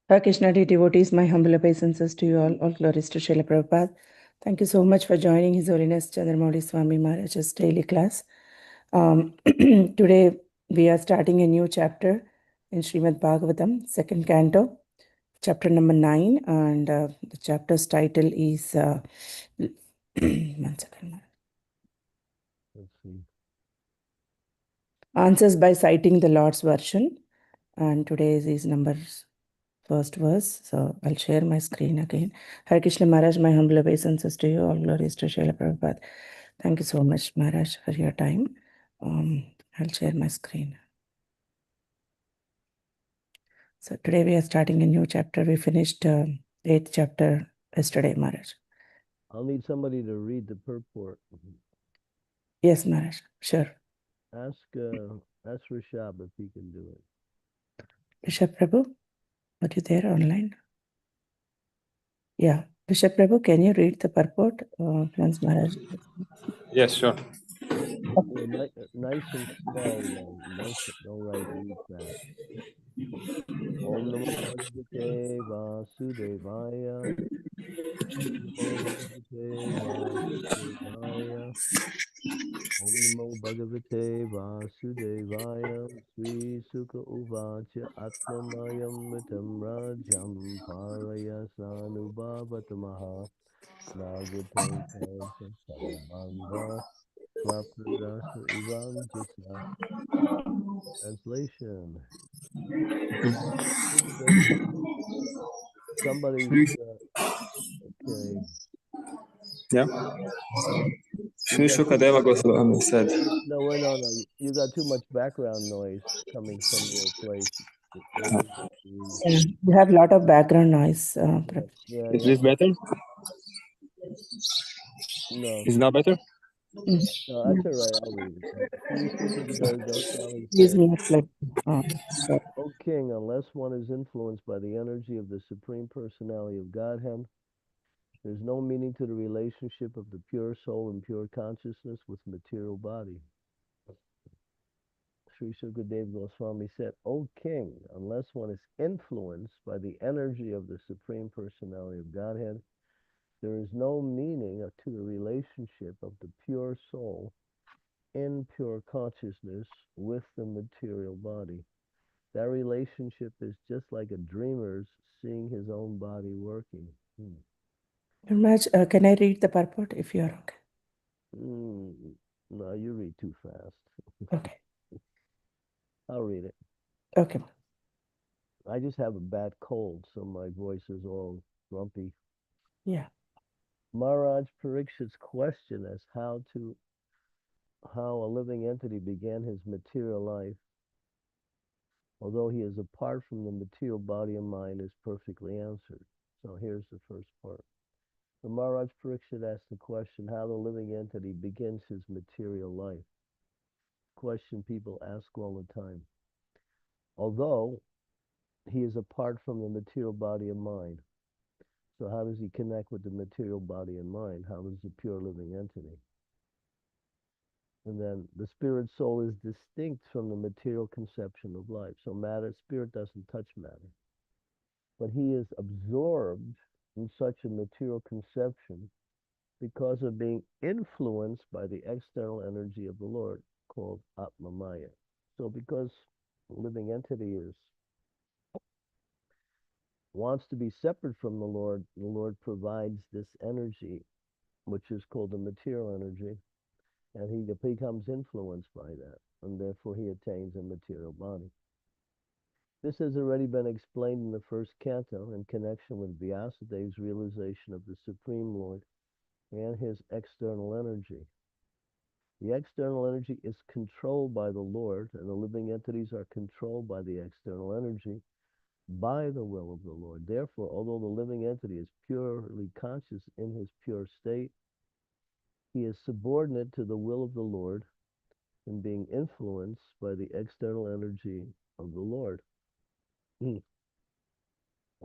Hare Krishna devotees, my humble obeisances to you all glories to Srila Prabhupada. Thank you so much for joining His Holiness Candramauli Swami Maharaj's daily class. Today we are starting a new chapter in Srimad Bhagavatam, second canto, chapter number 9, and the chapter's title is one second. Let's see. Answers by citing the Lord's version, and today's is numbers. First verse, so I'll share my screen again. Hare Krishna Maharaj, my humble obeisances to you, all glories to Srila Prabhupada. Thank you so much, Maharaj, for your time. I'll share my screen. So today we are starting a new chapter. We finished 8th chapter yesterday, Maharaj. I'll need somebody to read the purport. Yes, Maharaj, sure. Ask Rishab if he can do it. Bishop Prabhu, are you there online? Yeah, Bishop Prabhu, can you read the purport? Once Maharaj. Yes, sure. Yeah, nice and slow, though. Don't write read fast. Om Namo Bhagavate Vasudevaya. Om Namo Bhagavate Vasudevaya. Om Namo Bhagavate Vasudevaya. Sri Sukha Uvacha Atmamayam Mitam Rajam Paraya Sanubhavatamaha Nagate Karta Sarabandha Swaprarasa Ivam Jita. Translation. Somebody's okay. Yeah. Shri Shukadeva Goswami said. No. You got too much background noise coming from your place. You have a lot of background noise. Yeah. Is this better? No. Is now better? No, that's all right. I'll read it. Sri Shukadeva Goswami Use said, me like, O king, unless one is influenced by the energy of the Supreme Personality of Godhead, there's no meaning to the relationship of the pure soul and pure consciousness with material body. Sri Sukadeva Goswami said, O king, unless one is influenced by the energy of the Supreme Personality of Godhead, there is no meaning to the relationship of the pure soul in pure consciousness with the material body. That relationship is just like a dreamer's seeing his own body working. Maharaj, can I read the purport if you are okay? No, you read too fast. Okay. I'll read it. Okay. I just have a bad cold, so my voice is all grumpy. Yeah. Maharaj Parikshit's question as how a living entity began his material life, although he is apart from the material body and mind, is perfectly answered. So here's the first part. So Maharaj Parikshit asked the question how the living entity begins his material life. Question people ask all the time. Although he is apart from the material body and mind, so how does he connect with the material body and mind? How is the pure living entity? And then the spirit soul is distinct from the material conception of life. So spirit doesn't touch matter. But he is absorbed in such a material conception because of being influenced by the external energy of the Lord called Atma Maya. So because the living entity wants to be separate from the Lord provides this energy, which is called the material energy, and he becomes influenced by that, and therefore he attains a material body. This has already been explained in the first canto in connection with Vyasadev's realization of the Supreme Lord and his external energy. The external energy is controlled by the Lord, and the living entities are controlled by the external energy by the will of the Lord. Therefore, although the living entity is purely conscious in his pure state, he is subordinate to the will of the Lord and being influenced by the external energy of the Lord.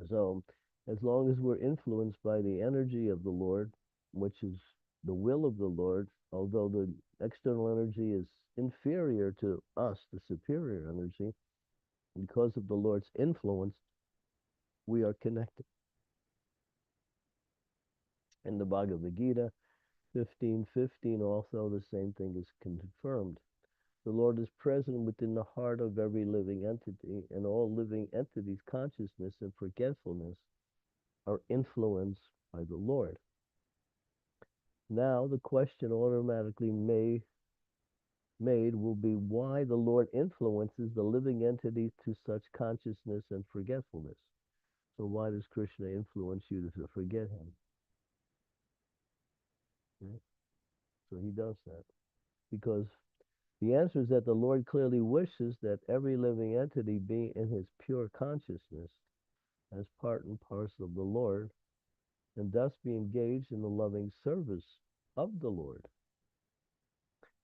So, as long as we're influenced by the energy of the Lord, which is the will of the Lord, although the external energy is inferior to us, the superior energy, because of the Lord's influence, we are connected. In the Bhagavad Gita 15:15 also the same thing is confirmed. The Lord is present within the heart of every living entity, and all living entities' consciousness and forgetfulness are influenced by the Lord. Now the question automatically made will be why the Lord influences the living entities to such consciousness and forgetfulness. So why does Krishna influence you to forget him? Okay? So he does that. Because the answer is that the Lord clearly wishes that every living entity be in his pure consciousness as part and parcel of the Lord, and thus be engaged in the loving service of the Lord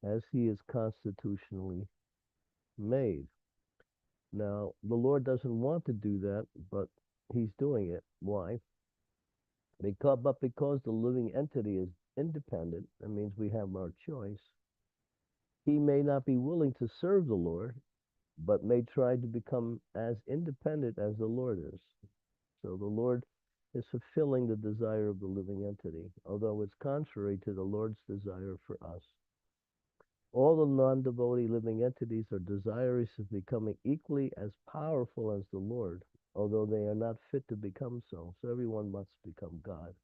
as he is constitutionally made. Now, the Lord doesn't want to do that, but he's doing it. Why? Because the living entity is independent, that means we have our choice. He may not be willing to serve the Lord, but may try to become as independent as the Lord is. So the Lord is fulfilling the desire of the living entity, although it's contrary to the Lord's desire for us. All the non-devotee living entities are desirous of becoming equally as powerful as the Lord, although they are not fit to become so. So everyone must become God.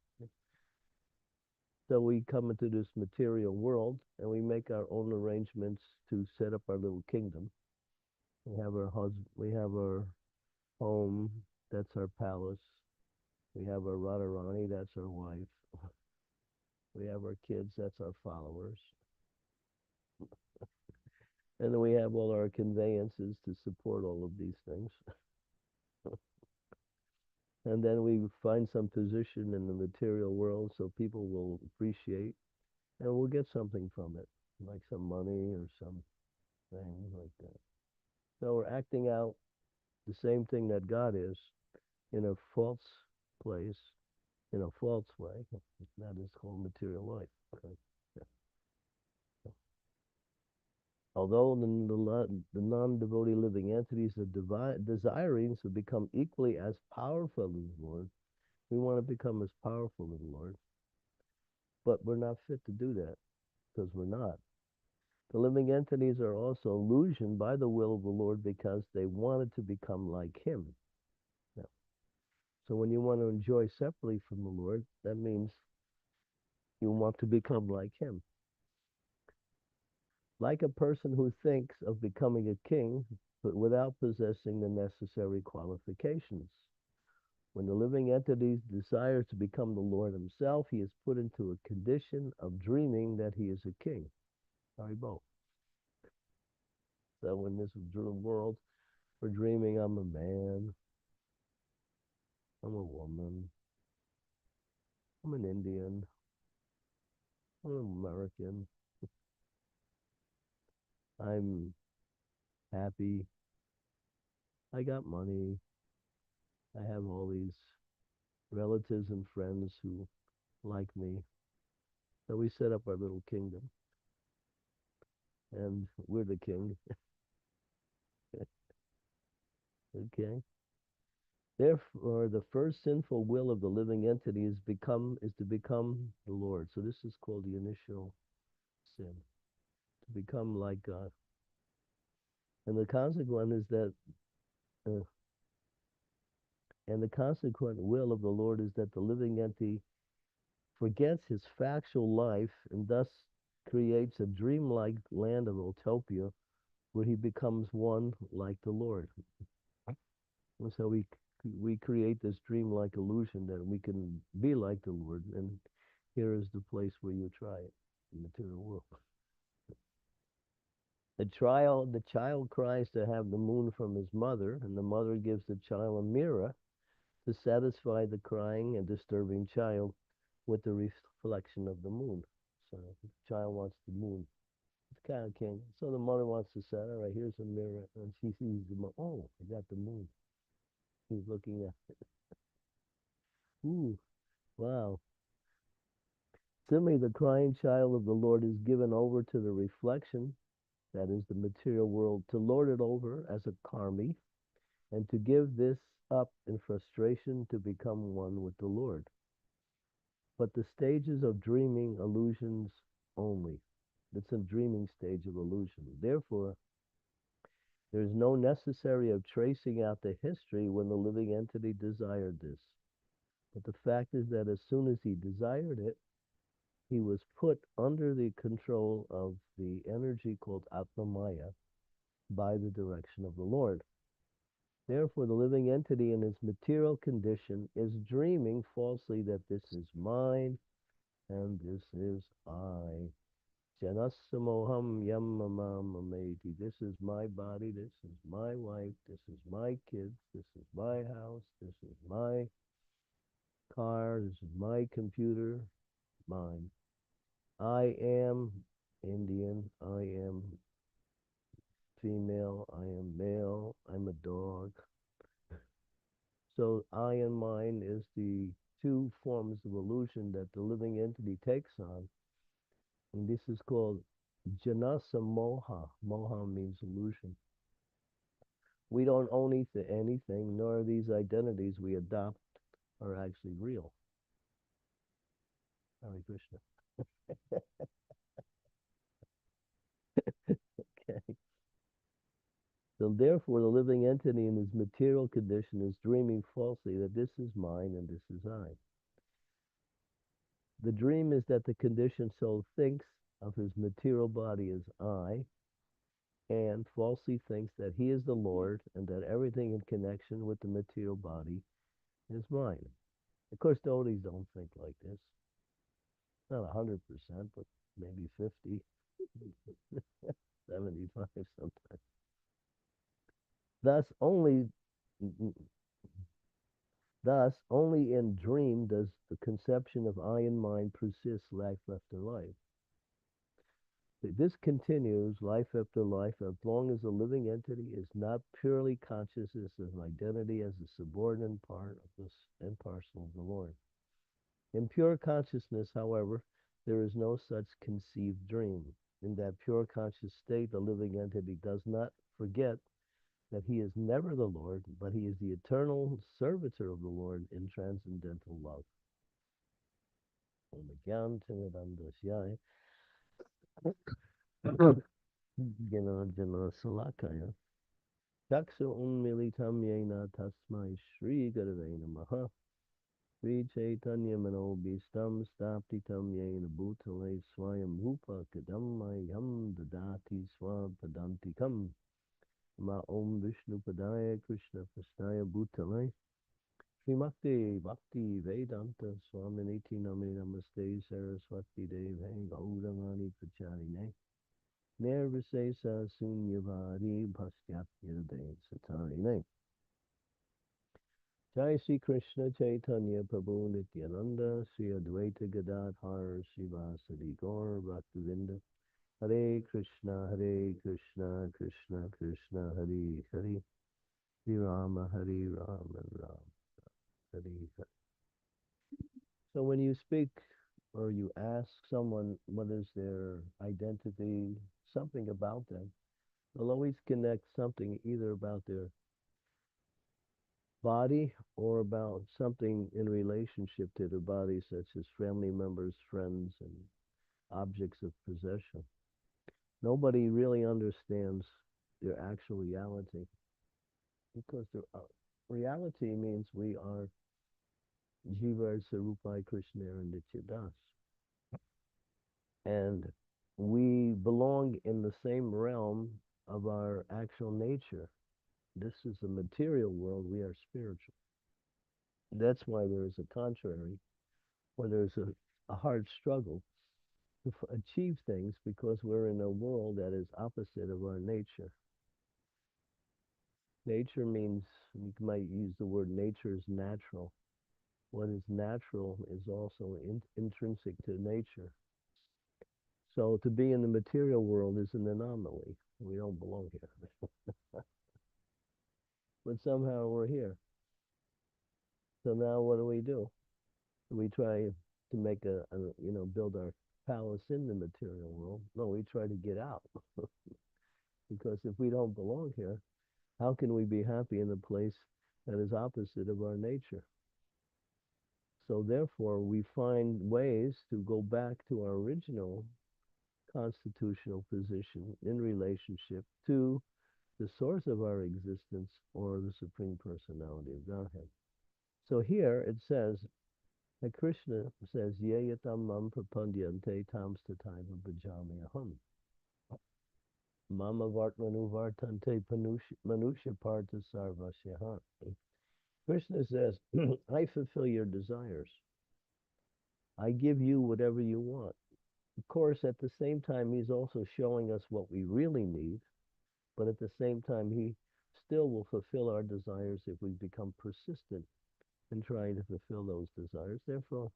So we come into this material world and we make our own arrangements to set up our little kingdom. We have our husband, we have our home, that's our palace. We have our Radharani, that's our wife. We have our kids, that's our followers. And then we have all our conveyances to support all of these things. And then we find some position in the material world so people will appreciate and we'll get something from it, like some money or something like that. So we're acting out the same thing that God is in a false place, in a false way. That is called material life. Okay? Yeah. Although the non-devotee living entities are desiring to become equally as powerful as the Lord, we want to become as powerful as the Lord, but we're not fit to do that because we're not. The living entities are also illusioned by the will of the Lord because they wanted to become like him. Now, so when you want to enjoy separately from the Lord, that means you want to become like him. Like a person who thinks of becoming a king, but without possessing the necessary qualifications. When the living entity desires to become the Lord himself, he is put into a condition of dreaming that he is a king. Haribo. So in this world, we're dreaming I'm a man, I'm a woman, I'm an Indian, I'm an American, I'm happy, I got money, I have all these relatives and friends who like me. So we set up our little kingdom, and we're the king. Okay. Therefore, the first sinful will of the living entity is to become the Lord. So this is called the initial sin, to become like God. And the consequence is that, and the consequent will of the Lord is that the living entity forgets his factual life and thus creates a dreamlike land of utopia where he becomes one like the Lord. And so we create this dreamlike illusion that we can be like the Lord, and here is the place where you try it, the material world. The child cries to have the moon from his mother, and the mother gives the child a mirror to satisfy the crying and disturbing child with the reflection of the moon. So the child wants the moon. It's kind of king. So the mother wants to say, all right, here's a mirror. And she sees the moon. Oh, I got the moon. He's looking at it. Ooh, wow. Similarly, the crying child of the Lord is given over to the reflection, that is the material world, to lord it over as a karmi, and to give this up in frustration to become one with the Lord. But the stages of dreaming illusions only. It's a dreaming stage of illusion. Therefore, there is no necessary of tracing out the history when the living entity desired this. But the fact is that as soon as he desired it, he was put under the control of the energy called Atmamaya by the direction of the Lord. Therefore, the living entity in his material condition is dreaming falsely that this is mine and this is I. Janasamoham yamamamameti. This is my body, this is my wife, this is my kids, this is my house, this is my car, this is my computer, mine. I am Indian, I am female, I am male, I'm a dog. So I and mine is the two forms of illusion that the living entity takes on. And this is called janasa moha. Moha means illusion. We don't own anything, nor are these identities we adopt are actually real. Hare Krishna. Okay. So therefore, the living entity in his material condition is dreaming falsely that this is mine and this is I. The dream is that the conditioned soul thinks of his material body as I, and falsely thinks that he is the Lord and that everything in connection with the material body is mine. Of course, devotees don't think like this. Not 100%, but maybe 50, 75 sometimes. Thus, only in dream does the conception of I and mine persist life after life. This continues life after life as long as the living entity is not purely conscious of identity as a subordinate part of this and parcel of the Lord. In pure consciousness, however, there is no such conceived dream. In that pure conscious state, the living entity does not forget that he is never the Lord, but he is the eternal servitor of the Lord in transcendental love. Chaksu unmilitam yena tasmai Shri Gurave Namaha. Sri Chaitanya Manobhistam Staptitam Yena Bhutale Swayam Rupa Kadamayam Dadati Swapadantikam Ma Om Vishnu Padaya Krishna Prasnaya Bhutale Srimakti Bhakti Vedanta Swaminiti Namini Namaste Saraswati Deve Gaudamani Pracharine Nirvisesa Sunyavari Bhaskapya De Satarine. Jai Sri Krishna Chaitanya Prabhu Nityananda Sri Advaita Gadadhar Srivasadi Gaur Bhaktivinda Hare Krishna Krishna Krishna Hare Hare Hare Rama Rama Hare Hare. So when you speak or you ask someone what is their identity, something about them, they'll always connect something either about their body or about something in relationship to their body, such as family members, friends, and objects of possession. Nobody really understands their actual reality because their reality means we are Jiva Sarupai Krishna and Nityadas. And we belong in the same realm of our actual nature. This is the material world, we are spiritual. That's why there is a contrary, or there's a hard struggle to achieve things because we're in a world that is opposite of our nature. Nature means, you might use the word nature is natural. What is natural is also intrinsic to nature. So to be in the material world is an anomaly. We don't belong here. But somehow we're here. So now what do? We try to make build our palace in the material world. No, we try to get out. Because if we don't belong here, how can we be happy in a place that is opposite of our nature. So therefore, we find ways to go back to our original constitutional position in relationship to the source of our existence or the Supreme Personality of Godhead. So here it says that Krishna says, Yeyatam mam prapandyante tam stataiva bhajami aham. Mama vartmanu vartante manusha partha sarvasyaha. Krishna says, I fulfill your desires. I give you whatever you want. Of course, at the same time, he's also showing us what we really need, but at the same time, he still will fulfill our desires if we become persistent in trying to fulfill those desires. Therefore,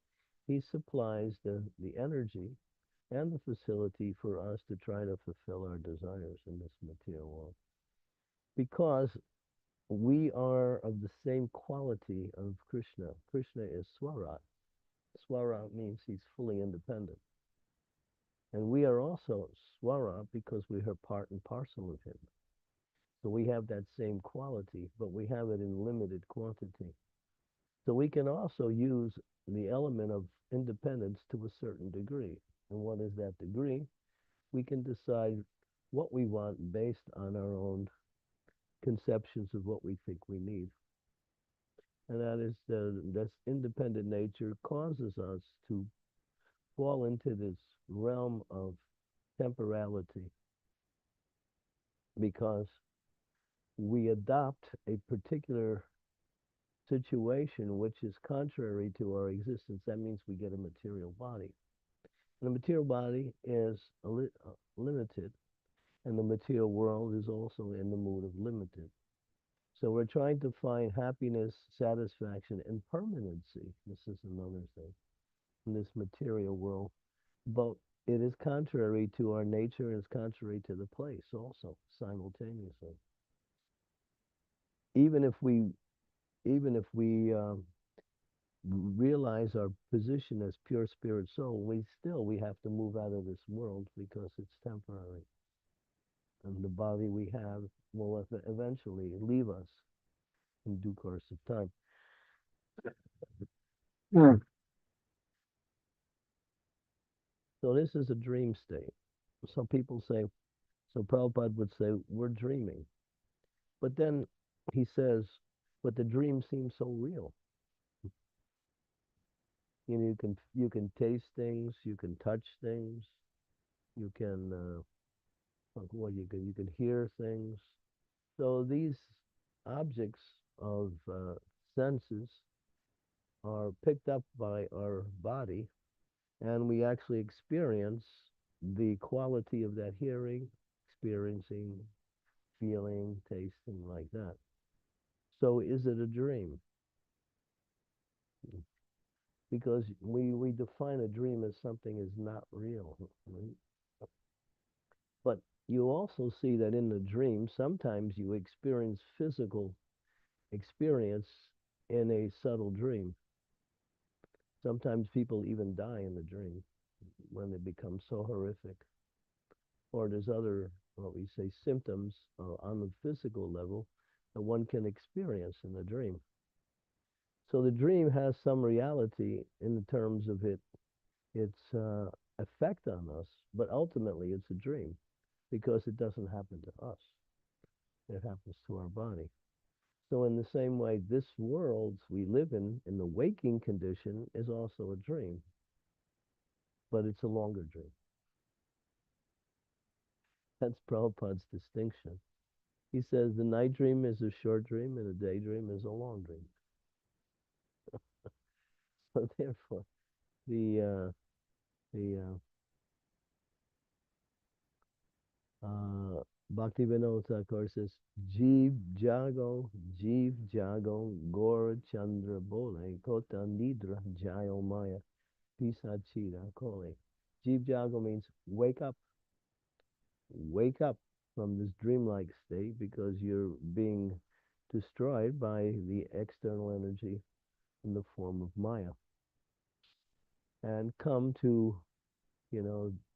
he supplies the energy and the facility for us to try to fulfill our desires in this material world. Because we are of the same quality of Krishna. Krishna is Swarat. Swarat means he's fully independent. And we are also Swarat because we are part and parcel of him. So we have that same quality, but we have it in limited quantity. So we can also use the element of independence to a certain degree. And what is that degree? We can decide what we want based on our own conceptions of what we think we need. And that is this independent nature causes us to fall into this realm of temporality because we adopt a particular situation which is contrary to our existence. That means we get a material body. And the material body is limited, and the material world is also in the mood of limited. So we're trying to find happiness, satisfaction, and permanency. This is another thing in this material world. But it is contrary to our nature and it's contrary to the place also simultaneously. Even if we realize our position as pure spirit soul, we have to move out of this world because it's temporary. And the body we have will eventually leave us in due course of time. So this is a dream state. Some people say, so Prabhupada would say, we're dreaming. But then he says, but the dream seems so real. You know, you can taste things, you can touch things, you can you can hear things. So these objects of senses are picked up by our body, and we actually experience the quality of that hearing, experiencing, feeling, tasting, like that. So is it a dream? Because we define a dream as something is not real. Right? But you also see that in the dream, sometimes you experience physical experience in a subtle dream. Sometimes people even die in the dream when they become so horrific. Or there's other, what we say, symptoms on the physical level that one can experience in the dream. So the dream has some reality in terms of its effect on us, but ultimately it's a dream because it doesn't happen to us. It happens to our body. So in the same way, this world we live in the waking condition, is also a dream, but it's a longer dream. That's Prabhupada's distinction. He says the night dream is a short dream and a daydream is a long dream. So therefore, the Bhaktivinoda Thakur says, Jeev Jago, Gora Chandra Bole, Kota Nidra Jayo Maya, Pisachira Kole. Jeev Jago means wake up from this dreamlike state because you're being destroyed by the external energy in the form of Maya. And come to,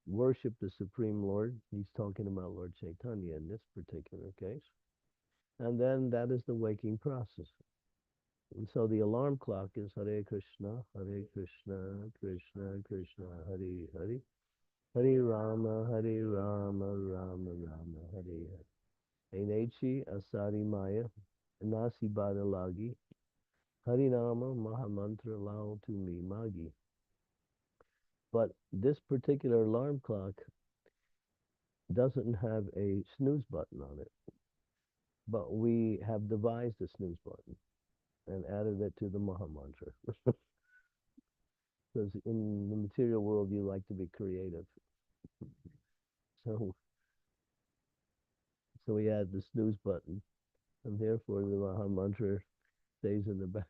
worship the Supreme Lord. He's talking about Lord Chaitanya in this particular case. And then that is the waking process. And so the alarm clock is Hare Krishna, Krishna Krishna, Hare Hare, Hare Rama, Rama Rama, Hare Hare. Enechi Asari Maya, Nasi Badalagi, Harinama Mahamantra Lao to me Magi. But this particular alarm clock doesn't have a snooze button on it. But we have devised a snooze button and added it to the Maha Mantra. Because in the material world, you like to be creative. So, so we add the snooze button, and therefore the Maha Mantra stays in the back.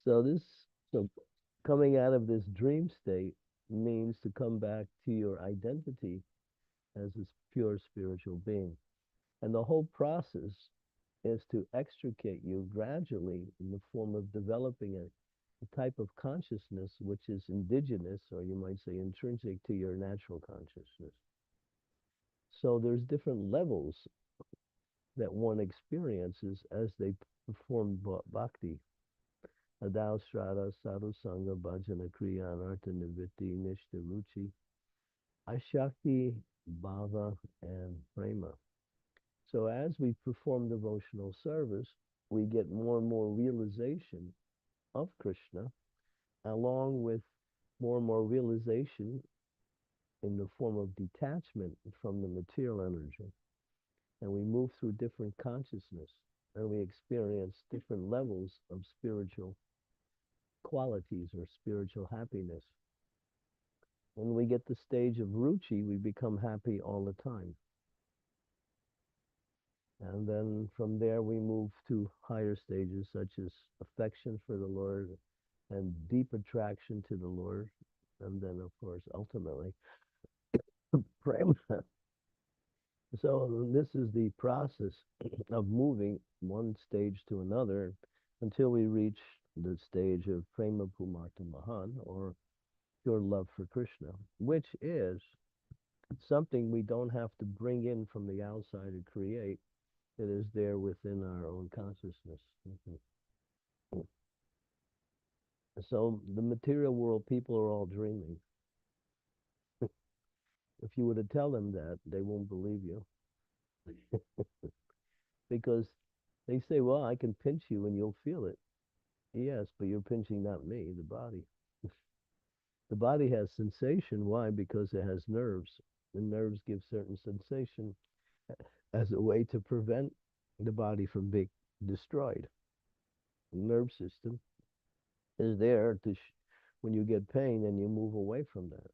So this, so coming out of this dream state means to come back to your identity as this pure spiritual being. And the whole process is to extricate you gradually in the form of developing a type of consciousness which is indigenous, or you might say intrinsic to your natural consciousness. So there's different levels that one experiences as they perform bhakti. Adao Strata, Sadhu Sangha, Bhajana Kriya, Anartha Nivritti, Nishta Ruchi, Ashakti, Bhava, and Prema. So as we perform devotional service, we get more and more realization of Krishna, along with more and more realization in the form of detachment from the material energy. And we move through different consciousness, and we experience different levels of spiritual qualities or spiritual happiness. When we get the stage of ruchi, we become happy all the time. And then from there, we move to higher stages such as affection for the Lord and deep attraction to the Lord. And then, of course, ultimately, prema. So this is the process of moving one stage to another until we reach the stage of prema pumarta mahan, or pure love for Krishna, which is something we don't have to bring in from the outside to create. It is there within our own consciousness. So the material world, people are all dreaming. If you were to tell them that, they won't believe you. Because they say, well, I can pinch you and you'll feel it. Yes, but you're pinching not me, the body. The body has sensation. Why? Because it has nerves. The nerves give certain sensation as a way to prevent the body from being destroyed. The nerve system is there to, when you get pain, and you move away from that.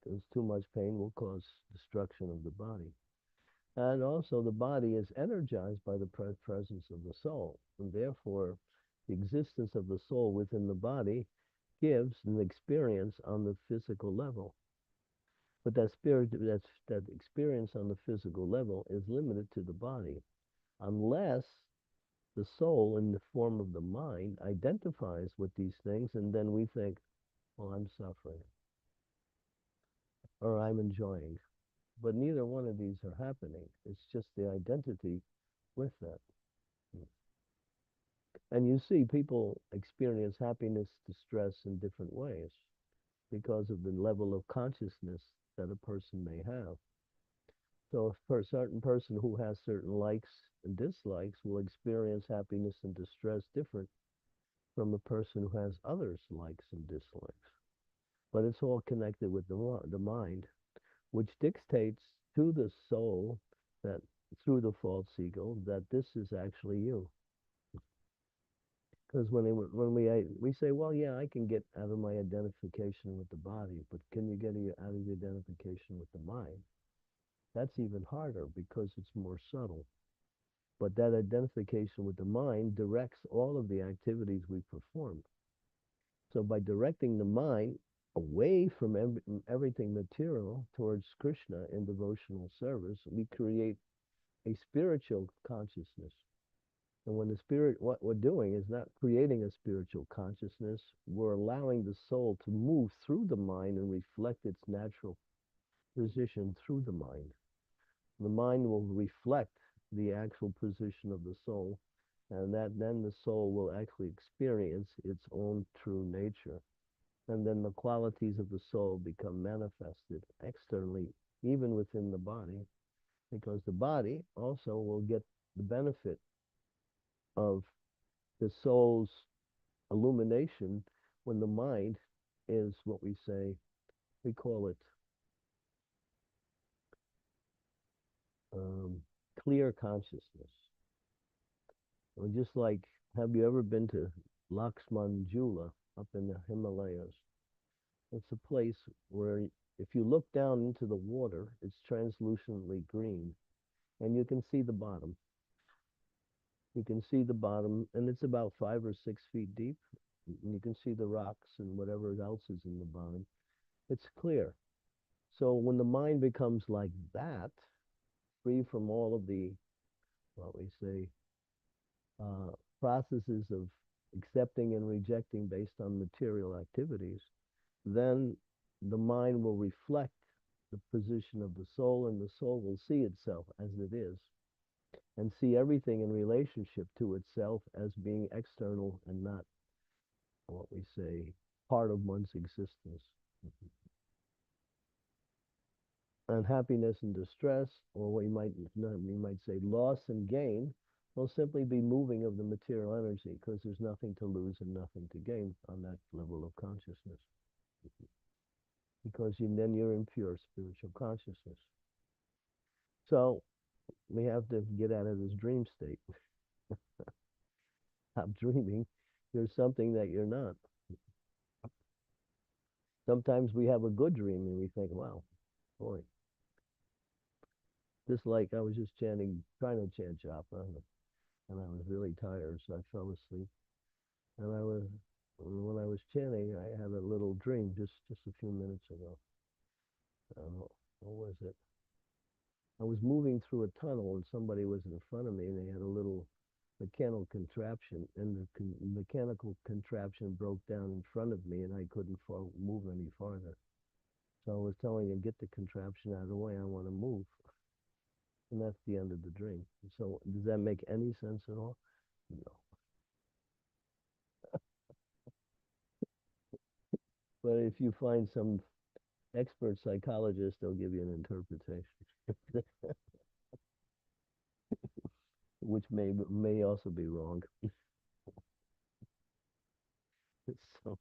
Because too much pain will cause destruction of the body. And also the body is energized by the presence of the soul. And therefore, the existence of the soul within the body gives an experience on the physical level. But that that experience on the physical level is limited to the body, unless the soul in the form of the mind identifies with these things, and then we think, well, I'm suffering or I'm enjoying. But neither one of these are happening. It's just the identity with that. And you see people experience happiness, distress in different ways because of the level of consciousness that a person may have. So for a certain person who has certain likes and dislikes will experience happiness and distress different from a person who has others likes and dislikes. But it's all connected with the mind, which dictates to the soul that through the false ego that this is actually you. Because when we say, well, yeah, I can get out of my identification with the body, but can you get out of the identification with the mind? That's even harder because it's more subtle. But that identification with the mind directs all of the activities we perform. So by directing the mind away from everything material towards Krishna in devotional service, we create a spiritual consciousness. And when the spirit, what we're doing is not creating a spiritual consciousness, we're allowing the soul to move through the mind and reflect its natural position through the mind. The mind will reflect the actual position of the soul, and that then the soul will actually experience its own true nature. And then the qualities of the soul become manifested externally, even within the body, because the body also will get the benefit of the soul's illumination when the mind is what we call it um, clear consciousness. Or just like, have you ever been to Lakshman Jula up in the Himalayas? It's a place where if you look down into the water, it's translucently green and you can see the bottom. You can see the bottom, and it's about 5 or 6 feet deep. You can see the rocks and whatever else is in the bottom. It's clear. So when the mind becomes like that, free from all of the, what we say, uh, processes of accepting and rejecting based on material activities, then the mind will reflect the position of the soul, and the soul will see itself as it is and see everything in relationship to itself as being external and not what we say part of one's existence. And happiness and distress, or what you might say loss and gain, will simply be moving of the material energy, because there's nothing to lose and nothing to gain on that level of consciousness, because then you're in pure spiritual consciousness. So we have to get out of this dream state. Stop dreaming you're something that you're not. Sometimes we have a good dream and we think, wow, boy, just like I was just trying to chant japa, and I was really tired, so I fell asleep. And when I was chanting, I had a little dream just a few minutes ago. What was it? I was moving through a tunnel and somebody was in front of me and they had a little mechanical contraption, and the mechanical contraption broke down in front of me and I couldn't move any farther. So I was telling him, get the contraption out of the way, I want to move. And that's the end of the dream. So does that make any sense at all? No. But if you find some expert psychologist, they'll give you an interpretation, which may also be wrong. so,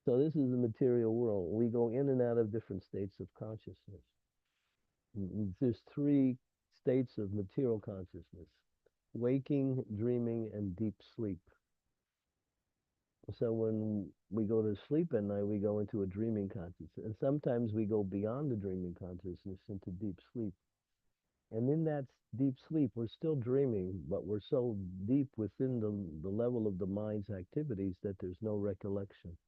so this is the material world. We go in and out of different states of consciousness. There's 3 states of material consciousness: waking, dreaming, and deep sleep. So when we go to sleep at night, we go into a dreaming consciousness. And sometimes we go beyond the dreaming consciousness into deep sleep. And in that deep sleep, we're still dreaming, but we're so deep within the level of the mind's activities that there's no recollection.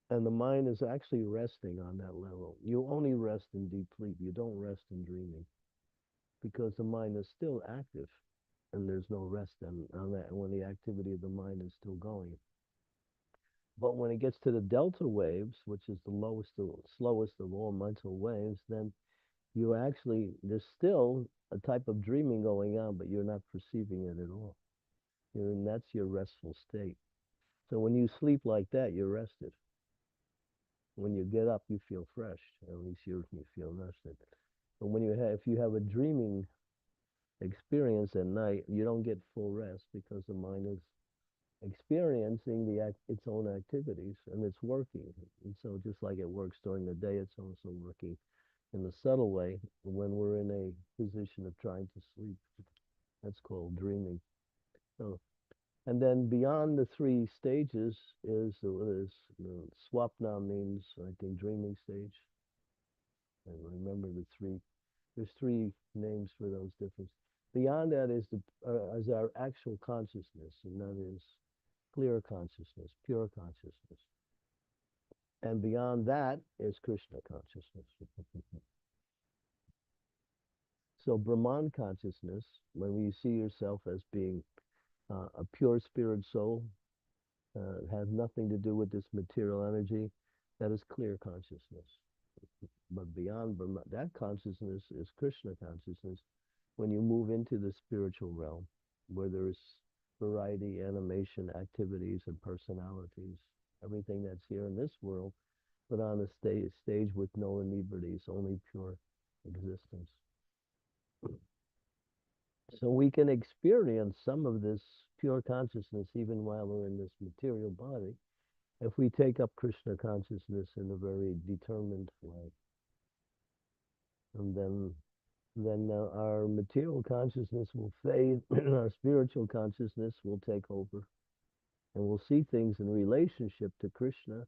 And the mind is actually resting on that level. You only rest in deep sleep. You don't rest in dreaming, because the mind is still active and there's no rest on that when the activity of the mind is still going. But when it gets to the delta waves, which is the lowest, the slowest of all mental waves, then there's still a type of dreaming going on, but you're not perceiving it at all. That's your restful state. So when you sleep like that, you're rested. When you get up, you feel fresh. At least you feel rested. But if you have a dreaming experience at night, you don't get full rest, because the mind is experiencing its own activities, and it's working. And so just like it works during the day, it's also working in a subtle way when we're in a position of trying to sleep. That's called dreaming. So, and then beyond the 3 stages is swapna, means I think dreaming stage. And remember there's 3 names for those different. Beyond that is our actual consciousness, and that is clear consciousness, pure consciousness. And beyond that is Krishna consciousness. So Brahman consciousness, when you see yourself as being a pure spirit soul, has nothing to do with this material energy, that is clear consciousness. But beyond Brahman, that consciousness is Krishna consciousness, when you move into the spiritual realm, where there's variety, animation, activities, and personalities, everything that's here in this world, but on a stage with no inebrities, only pure existence. So we can experience some of this pure consciousness even while we're in this material body, if we take up Krishna consciousness in a very determined way. And then our material consciousness will fade, and our spiritual consciousness will take over. And we'll see things in relationship to Krishna,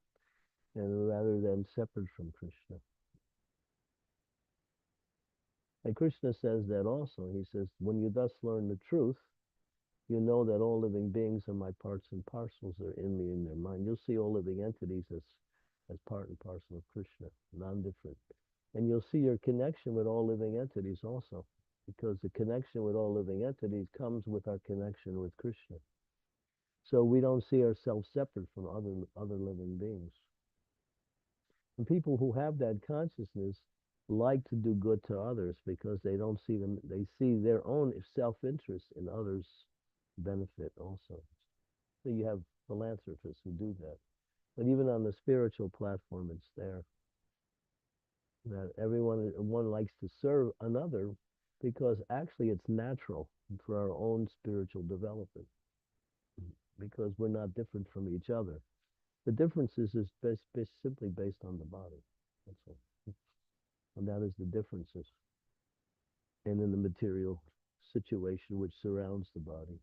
and rather than separate from Krishna. And Krishna says that also. He says, when you thus learn the truth, you know that all living beings are my parts and parcels, are in me, in their mind. You'll see all living entities as part and parcel of Krishna, non-different. And you'll see your connection with all living entities also, because the connection with all living entities comes with our connection with Krishna. So we don't see ourselves separate from other living beings. And people who have that consciousness like to do good to others because they don't see them, they see their own self-interest in others' benefit also. So you have philanthropists who do that. But even on the spiritual platform, it's there. That one likes to serve another because actually it's natural for our own spiritual development, because we're not different from each other. The differences is simply based on the body. That's all. And that is the differences. And in the material situation which surrounds the body.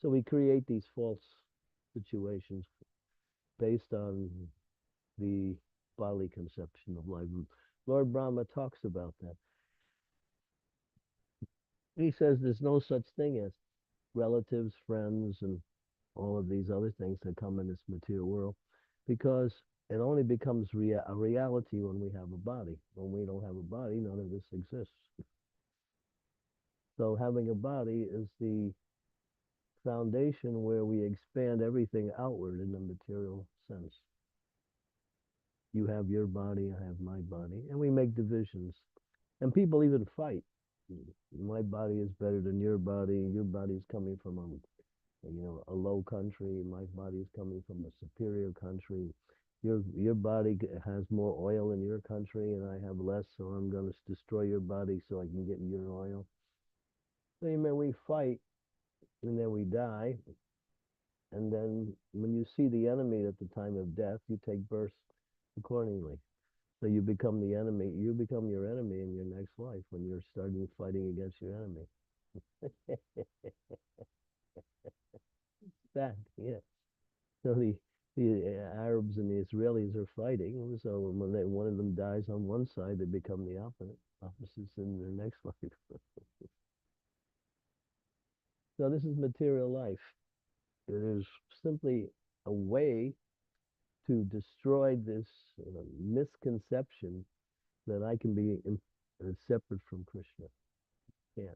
So we create these false situations based on the bodily conception of life. Lord Brahma talks about that. He says there's no such thing as relatives, friends, and all of these other things that come in this material world, because it only becomes a reality when we have a body. When we don't have a body, none of this exists. So having a body is the foundation where we expand everything outward in the material sense. You have your body, I have my body, and we make divisions. And people even fight. My body is better than your body. Your body is coming from a low country. My body is coming from a superior country. Your body has more oil in your country, and I have less, so I'm going to destroy your body so I can get your oil. So we fight, and then we die. And then when you see the enemy at the time of death, you take birth accordingly. So you become the enemy. You become your enemy in your next life when you're starting fighting against your enemy. That, yeah. So the Arabs and the Israelis are fighting. So when one of them dies on one side, they become the opposites in their next life. So this is material life. It is simply a way to destroy this misconception that I can be separate from Krishna. Yeah.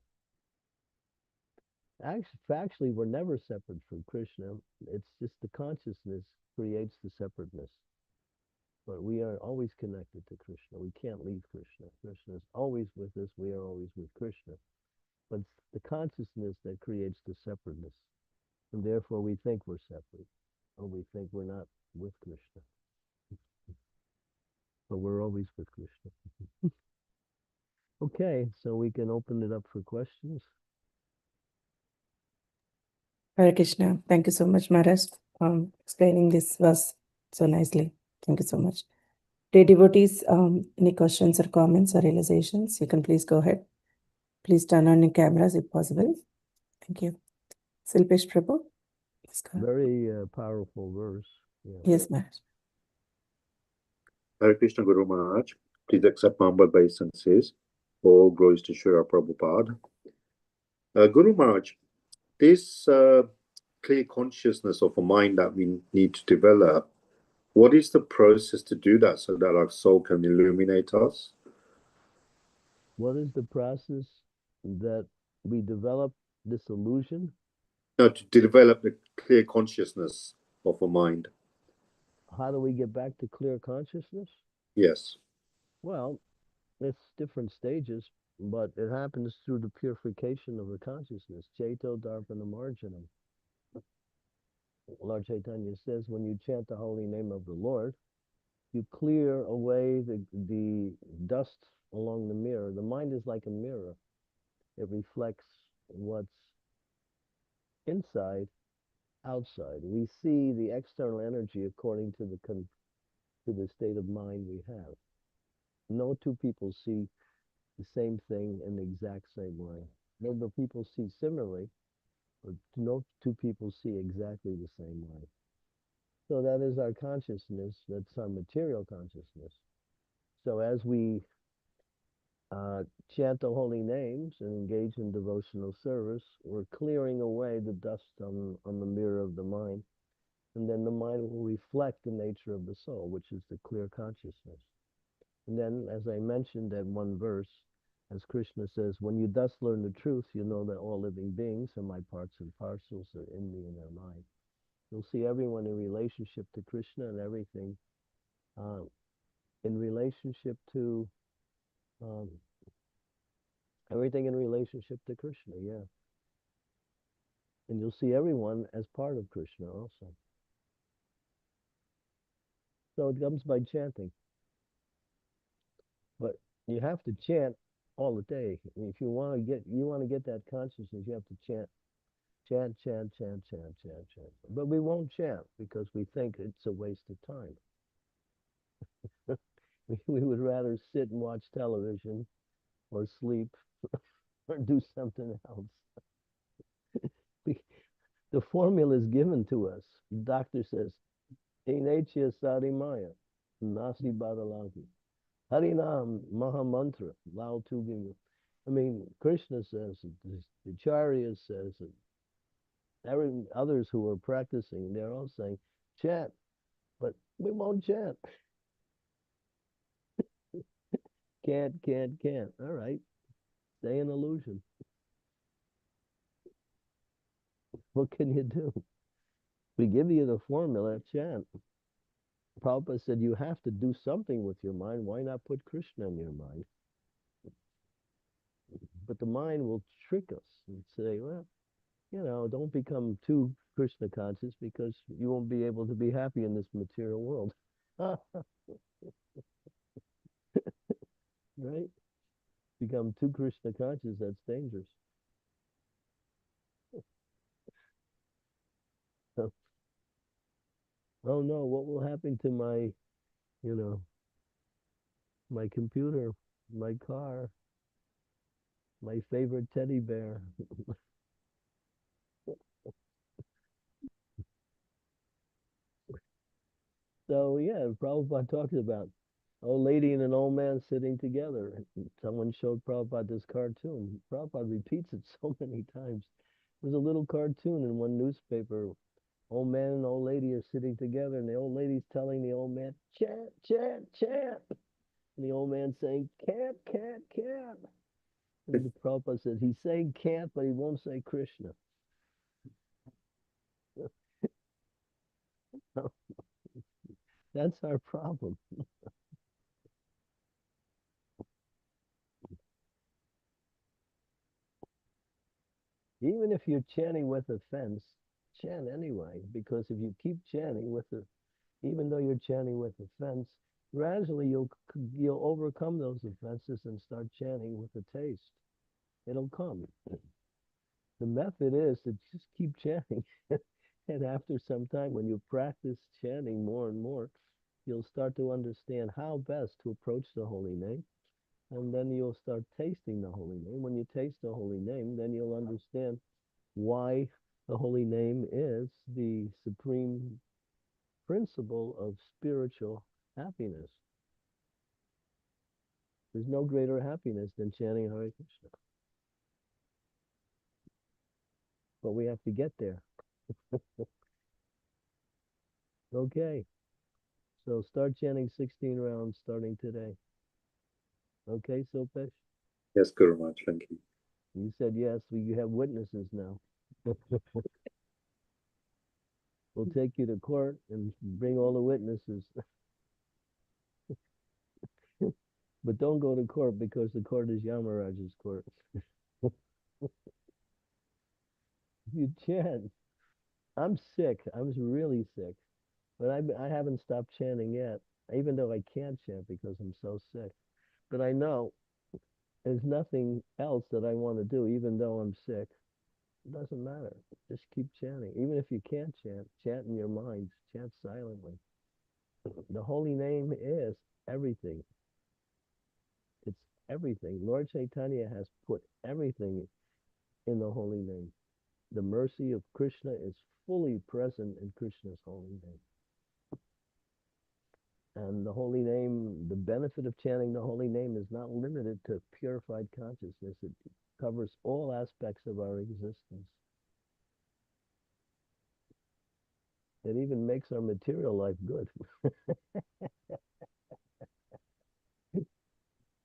Actually, we're never separate from Krishna. It's just the consciousness creates the separateness. But we are always connected to Krishna. We can't leave Krishna. Krishna is always with us. We are always with Krishna. But it's the consciousness that creates the separateness. And therefore we think we're separate. Or we think we're not with Krishna. But we're always with Krishna. Okay, so we can open it up for questions. Hare Krishna. Thank you so much, Maharaj, explaining this verse so nicely. Thank you so much. Dear devotees, any questions or comments or realizations, you can please go ahead. Please turn on your cameras if possible. Thank you. Silpesh Prabhu, please go ahead. Very powerful verse. Yeah. Yes, Maharaj. Hare Krishna Guru Maharaj, please accept my humble obeisances. All glories to Srila Prabhupada. Guru Maharaj, this clear consciousness of a mind that we need to develop, what is the process to do that so that our soul can illuminate us? What is the process that we develop this illusion? No, to develop the clear consciousness of a mind. How do we get back to clear consciousness? Yes. Well, it's different stages. but it happens through the purification of the consciousness. Cheto Darpana Marjanam. Lord Chaitanya says, when you chant the holy name of the Lord, you clear away the dust along the mirror. The mind is like a mirror. It reflects what's inside, outside. We see the external energy according to the state of mind we have. No two people see the same thing in the exact same way. Maybe people see similarly, but no two people see exactly the same way. So that is our consciousness. That's our material consciousness. So as we chant the holy names and engage in devotional service, we're clearing away the dust on the mirror of the mind. And then the mind will reflect the nature of the soul, which is the clear consciousness. And then, as I mentioned that one verse, as Krishna says, when you thus learn the truth, you know that all living beings are my parts and parcels, are in me and their mind. You'll see everyone in relationship to Krishna and everything in relationship to um, everything in relationship to Krishna, yeah. And you'll see everyone as part of Krishna also. So it comes by chanting. But you have to chant all the day. If you want to get that consciousness, you have to chant, chant, chant, chant, chant, chant, chant. But we won't chant because we think it's a waste of time. We would rather sit and watch television or sleep or do something else. The formula is given to us. The doctor says, Enechya Sarimaya, Nasi Badalanki. Harinam Mahamantra, Lao Tugim. I mean, Krishna says, the Acharya says, others who are practicing, they're all saying, chant, but we won't chant. Can't. All right, stay in illusion. What can you do? We give you the formula, chant. Prabhupada said you have to do something with your mind. Why not put Krishna in your mind? But the mind will trick us and say, well, don't become too Krishna conscious because you won't be able to be happy in this material world. Right? Become too Krishna conscious, that's dangerous. Oh no, what will happen to my computer, my car, my favorite teddy bear? So yeah, Prabhupada talks about old lady and an old man sitting together. Someone showed Prabhupada this cartoon. Prabhupada repeats it so many times. There's a little cartoon in one newspaper. Old man and old lady are sitting together, and the old lady's telling the old man, chant, chant, chant. And the old man saying, can't, can't, can't. And the Prabhupada says, he's saying can't, but he won't say Krishna. That's our problem. Even if you're chanting with offense, chant anyway, because if you keep chanting even though you're chanting with offense, gradually you'll overcome those offenses and start chanting with a taste. It'll come. The method is to just keep chanting. And after some time, when you practice chanting more and more, you'll start to understand how best to approach the holy name. And then you'll start tasting the holy name. When you taste the holy name, then you'll understand why the holy name is the supreme principle of spiritual happiness. There's no greater happiness than chanting Hare Krishna. But we have to get there. Okay. So start chanting 16 rounds starting today. Okay, Sopesh? Yes, Guru Maharaj, thank you. You said yes, you have witnesses now. We'll take you to court and bring all the witnesses. But don't go to court because the court is Yamaraj's court. You chant. I'm sick. I was really sick, but I haven't stopped chanting yet, even though I can't chant because I'm so sick. But I know there's nothing else that I want to do, even though I'm sick. It doesn't matter. Just keep chanting. Even if you can't chant, chant in your mind, chant silently. The holy name is everything. It's everything. Lord Chaitanya has put everything in the holy name. The mercy of Krishna is fully present in Krishna's holy name. And the holy name, the benefit of chanting the holy name is not limited to purified consciousness. It covers all aspects of our existence. It even makes our material life good.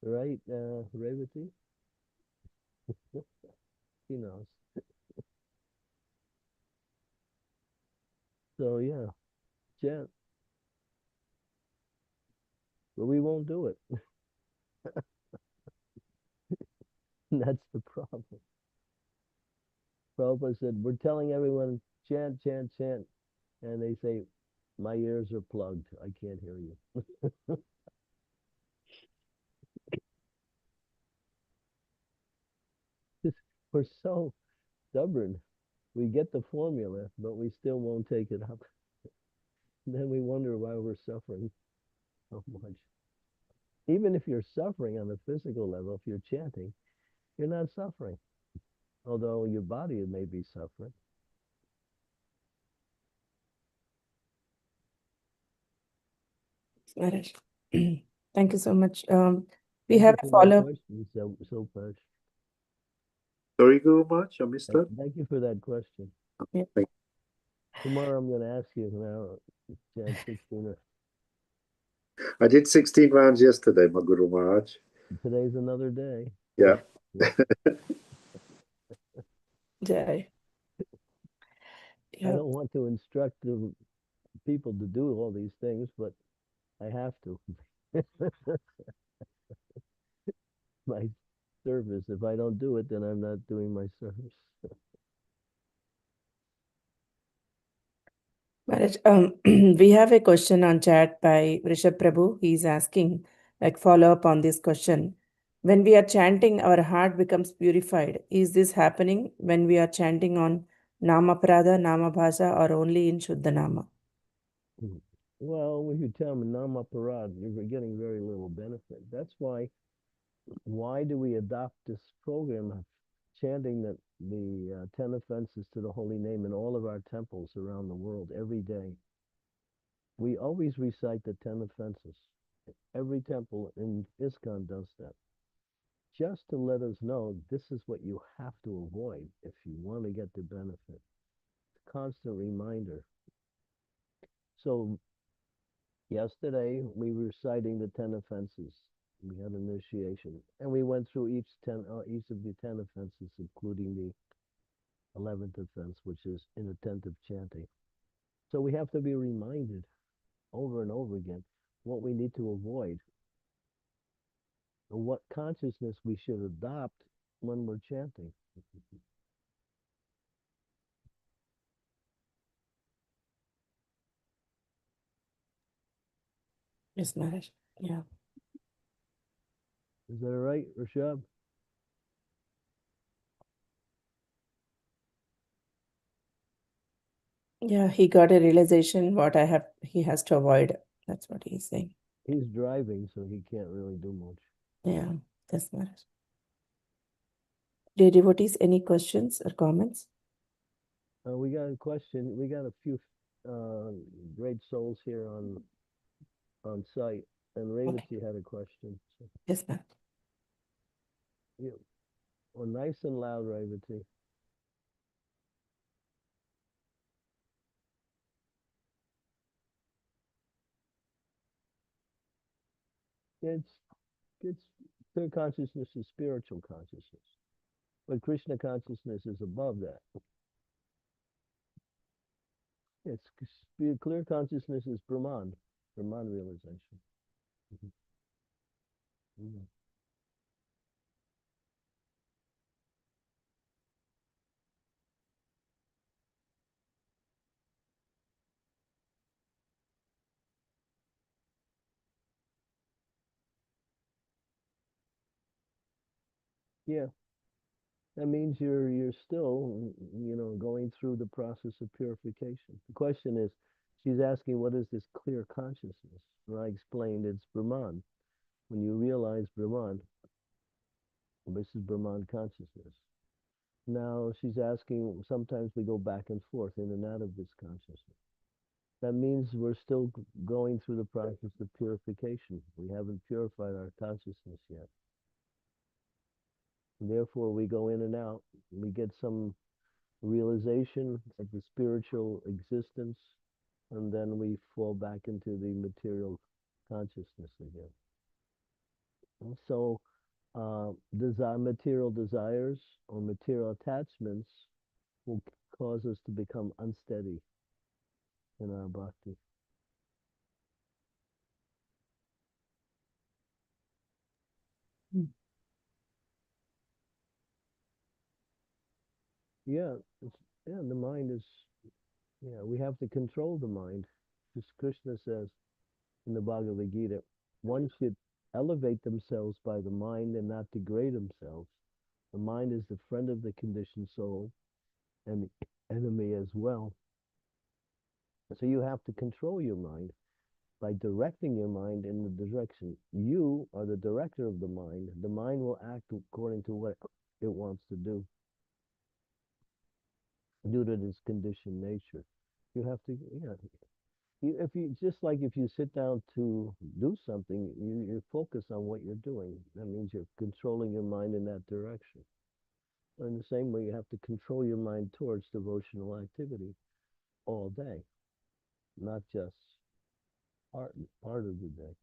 Right, Revati? He knows. So yeah, chant. But we won't do it. That's the problem. Prabhupada said, we're telling everyone, chant, chant, chant. And they say, my ears are plugged. I can't hear you. We're so stubborn. We get the formula, but we still won't take it up. And then we wonder why we're suffering so much. Even if you're suffering on the physical level, if you're chanting, you're not suffering. Although your body may be suffering. Maharaj. Thank you so much. We Thank have you a for that follow-up. question, so much. Sorry, Guru Maharaj, I missed that. Thank you for that question. Yeah. Tomorrow I'm going to ask you now, chant 16. I did 16 rounds yesterday, my Guru Maharaj. Today's another day. Yeah. Jai. I Yeah, don't want to instruct the people to do all these things, but I have to. My service. If I don't do it, then I'm not doing my service. Maharaj, we have a question on chat by Rishabh Prabhu. He's asking, like, follow up on this question. When we are chanting, our heart becomes purified. Is this happening when we are chanting on Nama Prada, Nama Bhasa, or only in Shuddha Nama? Well, if you tell me Nama Parad, you're getting very little benefit. That's why do we adopt this program of chanting the 10 offenses to the holy name in all of our temples around the world every day? We always recite the 10 offenses. Every temple in ISKCON does that. Just to let us know this is what you have to avoid if you want to get the benefit. It's a constant reminder. So yesterday we were reciting the 10 offenses. We had initiation, and we went through each of the 10 offenses, including the 11th offense, which is inattentive chanting. So we have to be reminded over and over again what we need to avoid and what consciousness we should adopt when we're chanting. Yes, Maharaj. Yeah. Is that all right, Rashab? Yeah, he got a realization what he has to avoid. That's what he's saying. He's driving, so he can't really do much. Yeah, that's Maharaj. Dear devotees, any questions or comments? We got a question. We got a few great souls here on site, and Revati had a question. So, Yes, ma'am. yeah, well, nice and loud, Revati. It's clear consciousness is spiritual consciousness, but Krishna consciousness is above that. It's clear consciousness is Brahman realization. Mm. Yeah, that means you're still, going through the process of purification. The question is, she's asking, what is this clear consciousness? And I explained it's Brahman. When you realize Brahman, this is Brahman consciousness. Now she's asking, sometimes we go back and forth in and out of this consciousness. That means we're still going through the process of purification. We haven't purified our consciousness yet. And therefore, we go in and out. We get some realization of the spiritual existence, and then we fall back into the material consciousness again. And so, material desires or material attachments will cause us to become unsteady in our bhakti. Yeah, the mind is, we have to control the mind. As Krishna says in the Bhagavad Gita, one should elevate themselves by the mind and not degrade themselves. The mind is the friend of the conditioned soul and the enemy as well. So you have to control your mind by directing your mind in the direction. You are the director of the mind. The mind will act according to what it wants to do due to its conditioned nature. You have to, if you just like if you sit down to do something, you focus on what you're doing. That means you're controlling your mind in that direction. In the same way, you have to control your mind towards devotional activity all day, not just part of the day.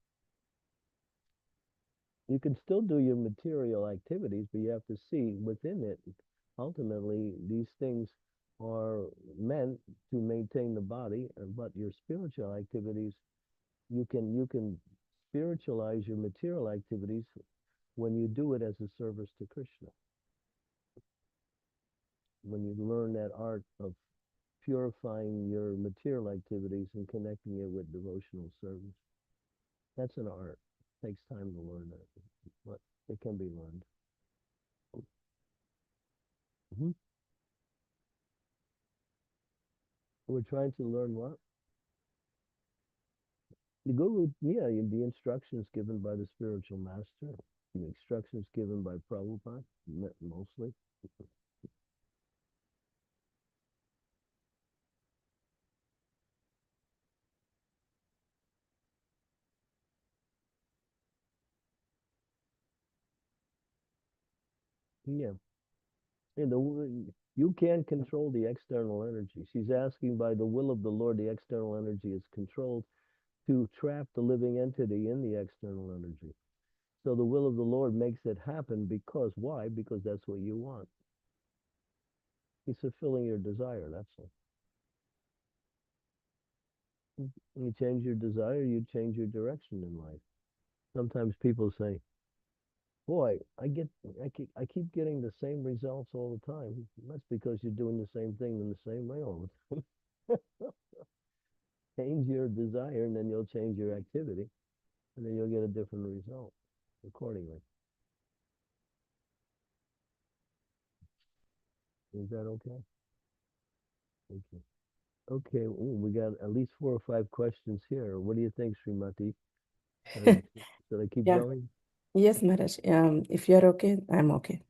You can still do your material activities, but you have to see within it, ultimately, these things are meant to maintain the body, but your spiritual activities, you can spiritualize your material activities when you do it as a service to Krishna. When you learn that art of purifying your material activities and connecting it with devotional service. That's an art. It takes time to learn that, but it can be learned. Mm-hmm. We're trying to learn what? The Guru, the instructions given by the spiritual master, the instructions given by Prabhupada, mostly. Yeah. You can control the external energy. She's asking, by the will of the Lord, the external energy is controlled to trap the living entity in the external energy. So the will of the Lord makes it happen because why? Because that's what you want. He's fulfilling your desire, that's all. When you change your desire, you change your direction in life. Sometimes people say, boy, I keep getting the same results all the time. That's because you're doing the same thing in the same way all the time. Change your desire and then you'll change your activity and then you'll get a different result accordingly. Is that okay? Thank you. Okay, we got at least 4 or 5 questions here. What do you think, Srimati? Should I keep Yeah. going? Yes, Maharaj. If you're okay, I'm okay.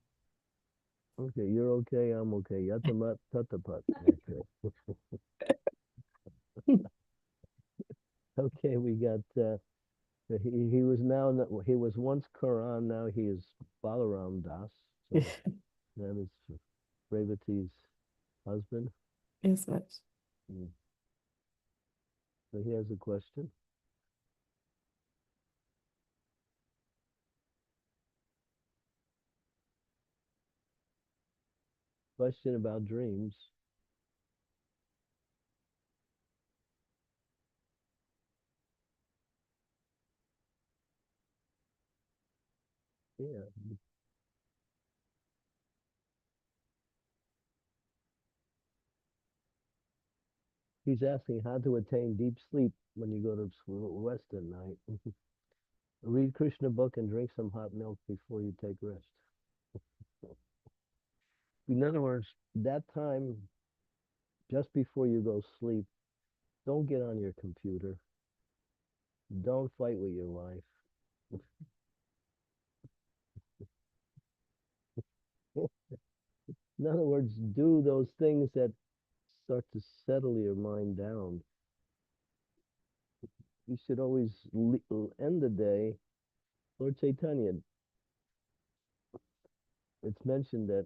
Okay, you're okay, I'm okay. Yatamat tatapat. Okay. Okay, we got he was he was once Karan, now he is Balaram Das. So that is Revati's husband. Yes, Maharaj. So he has a question. Question about dreams. Yeah. He's asking how to attain deep sleep when you go to rest at night. Read Krishna book and drink some hot milk before you take rest. In other words, that time just before you go sleep, don't get on your computer. Don't fight with your wife. In other words, do those things that start to settle your mind down. You should always end the day. Lord Chaitanya, it's mentioned that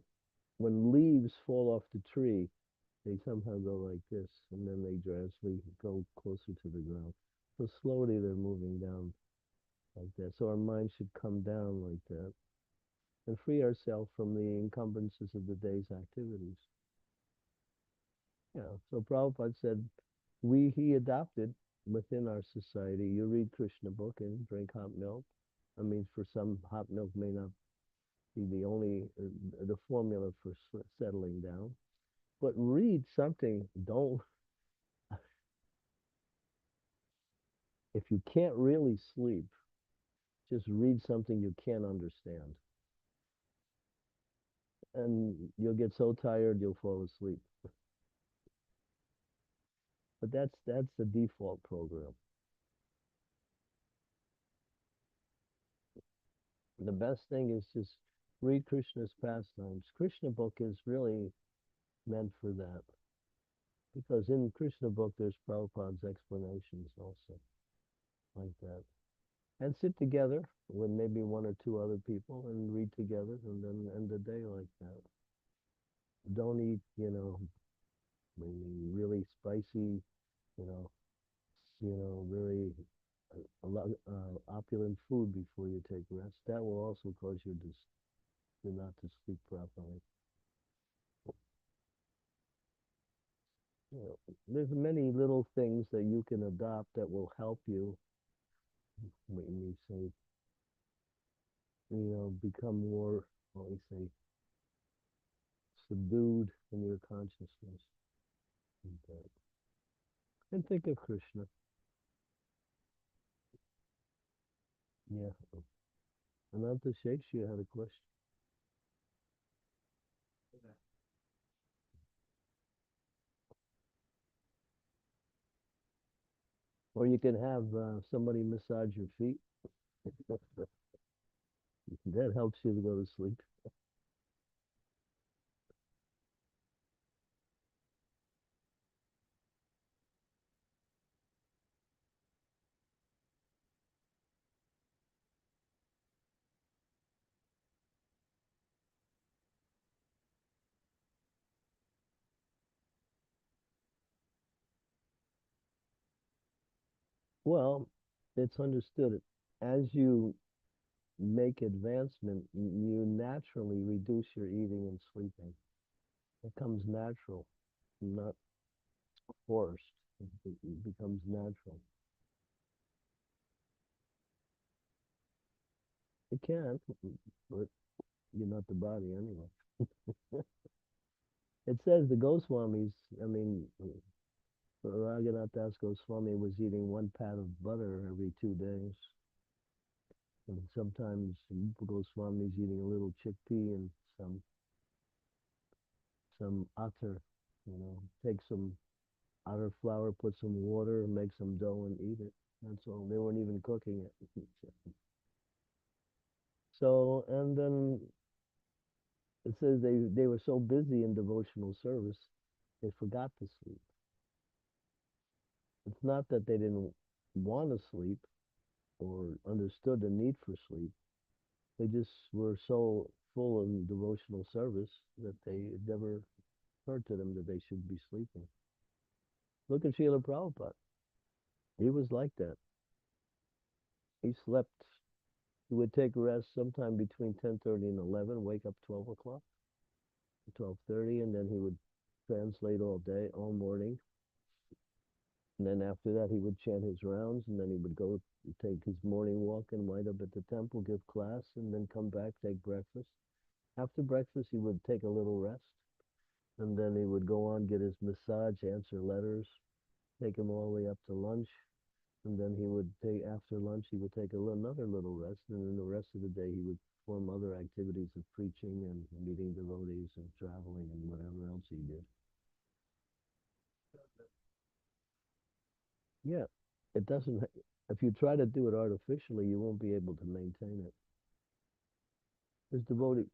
when leaves fall off the tree, they somehow go like this, and then they gradually go closer to the ground. So slowly they're moving down like that. So our mind should come down like that and free ourselves from the encumbrances of the day's activities. Yeah. So Prabhupada said, he adopted within our society, you read Krishna book and drink hot milk. I mean, for some, hot milk may not be the only, the formula for settling down, but read something. Don't, if you can't really sleep, just read something you can't understand. And you'll get so tired you'll fall asleep. But that's the default program. The best thing is just read Krishna's pastimes. Krishna book is really meant for that. Because in Krishna book there's Prabhupada's explanations also, like that. And sit together with maybe one or two other people and read together and then end the day like that. Don't eat, really spicy, you know, very opulent food before you take rest. That will also cause you not to sleep properly. There's many little things that you can adopt that will help you when you say, become more, what we say, subdued in your consciousness. And think of Krishna. Yeah. Ananta Shakespeare had a question. Or you can have somebody massage your feet. That helps you to go to sleep. Well, it's understood. As you make advancement, you naturally reduce your eating and sleeping. It comes natural, not forced. It becomes natural. It can, but you're not the body anyway. It says the Goswamis, I mean, Raghunath Das Goswami was eating one pat of butter every 2 days. And sometimes Goswami's eating a little chickpea and some atar, take some otter flour, put some water, and make some dough and eat it. That's all. They weren't even cooking it. So, and then it says they were so busy in devotional service, they forgot to sleep. It's not that they didn't want to sleep or understood the need for sleep. They just were so full in devotional service that it never occurred to them that they should be sleeping. Look at Srila Prabhupada. He was like that. He slept. He would take rest sometime between 10:30 and 11, wake up 12 o'clock, 12:30, and then he would translate all day, all morning. And then after that, he would chant his rounds, and then he would go take his morning walk and wind up at the temple, give class, and then come back, take breakfast. After breakfast, he would take a little rest, and then he would go on, get his massage, answer letters, take him all the way up to lunch, and then he would take, after lunch, he would take another little rest, and then the rest of the day he would perform other activities of preaching and meeting devotees and traveling and whatever else he did. Yeah, it doesn't, if you try to do it artificially, you won't be able to maintain it. This devotee,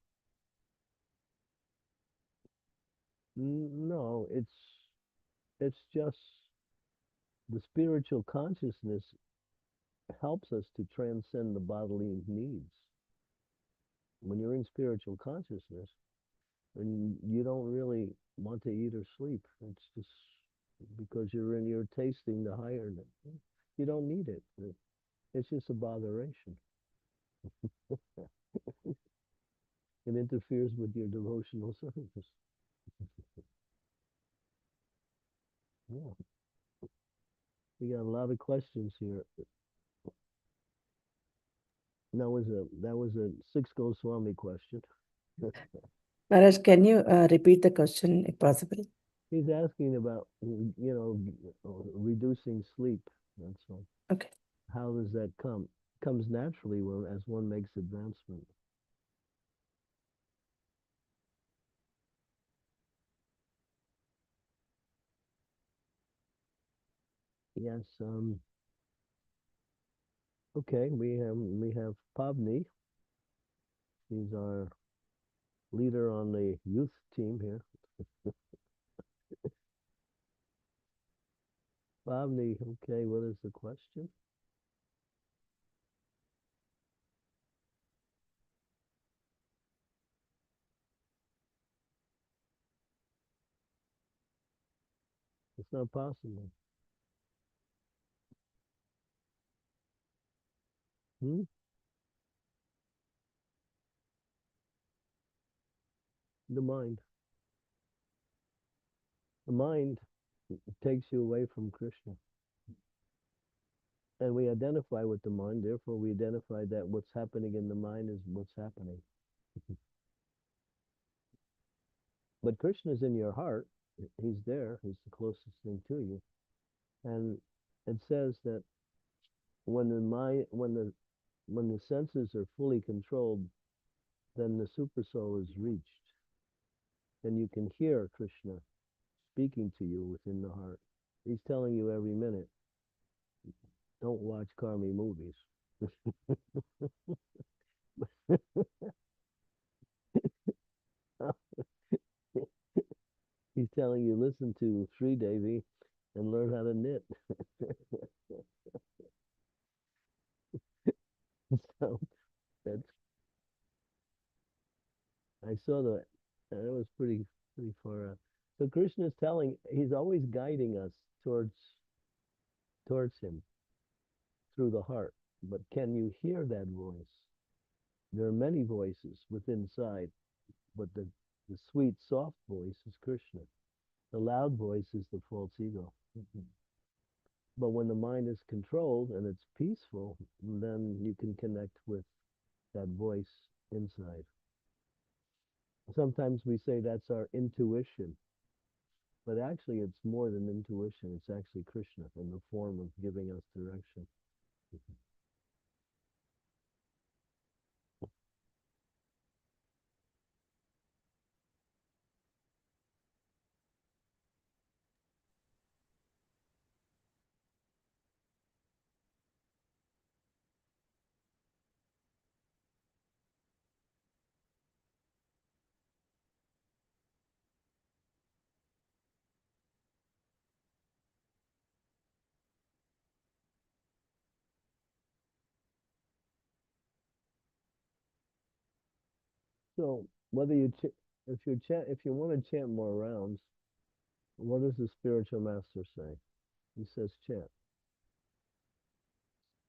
no, it's just the spiritual consciousness helps us to transcend the bodily needs. When you're in spiritual consciousness, and you don't really want to eat or sleep, it's just because you're tasting the higher. You don't need it. It's just a botheration. It interferes with your devotional service. Yeah. We got a lot of questions here. That was a Six Goswami question. Maharaj, can you repeat the question if possible? He's asking about, reducing sleep. That's all. Okay. How does that come? It comes naturally as one makes advancement. Yes. Okay. We have Pavni. She's our leader on the youth team here. Pavni. Okay. What is the question? It's not possible. Hmm? The mind. The mind takes you away from Krishna. And we identify with the mind, therefore we identify that what's happening in the mind is what's happening. But Krishna is in your heart. He's there. He's the closest thing to you. And it says that when the senses are fully controlled, then the super soul is reached. Then you can hear Krishna speaking to you within the heart. He's telling you every minute, don't watch karmi movies. He's telling you, listen to Sri Devi and learn how to knit. So that's, I saw that, and it was pretty far out. So Krishna is he's always guiding us towards him through the heart. But can you hear that voice? There are many voices within inside, but the sweet, soft voice is Krishna. The loud voice is the false ego. But when the mind is controlled and it's peaceful, then you can connect with that voice inside. Sometimes we say that's our intuition, but actually it's more than intuition. It's actually Krishna in the form of giving us direction. So whether if you want to chant more rounds, what does the spiritual master say? He says chant.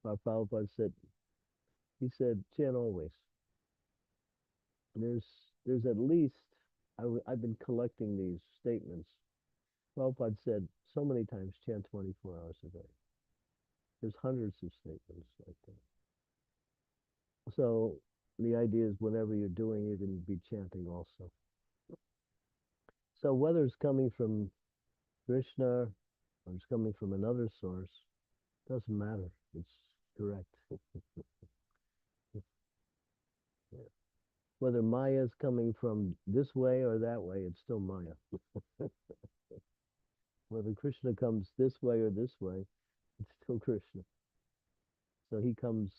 Our Prabhupada said, he said chant always. There's at least I've been collecting these statements. Prabhupada said so many times, chant 24 hours a day. There's hundreds of statements like that. So the idea is whenever you're doing, you can be chanting also. So whether it's coming from Krishna or it's coming from another source, doesn't matter. It's correct. Yeah. Whether Maya is coming from this way or that way, it's still Maya. Whether Krishna comes this way or this way, it's still Krishna. So he comes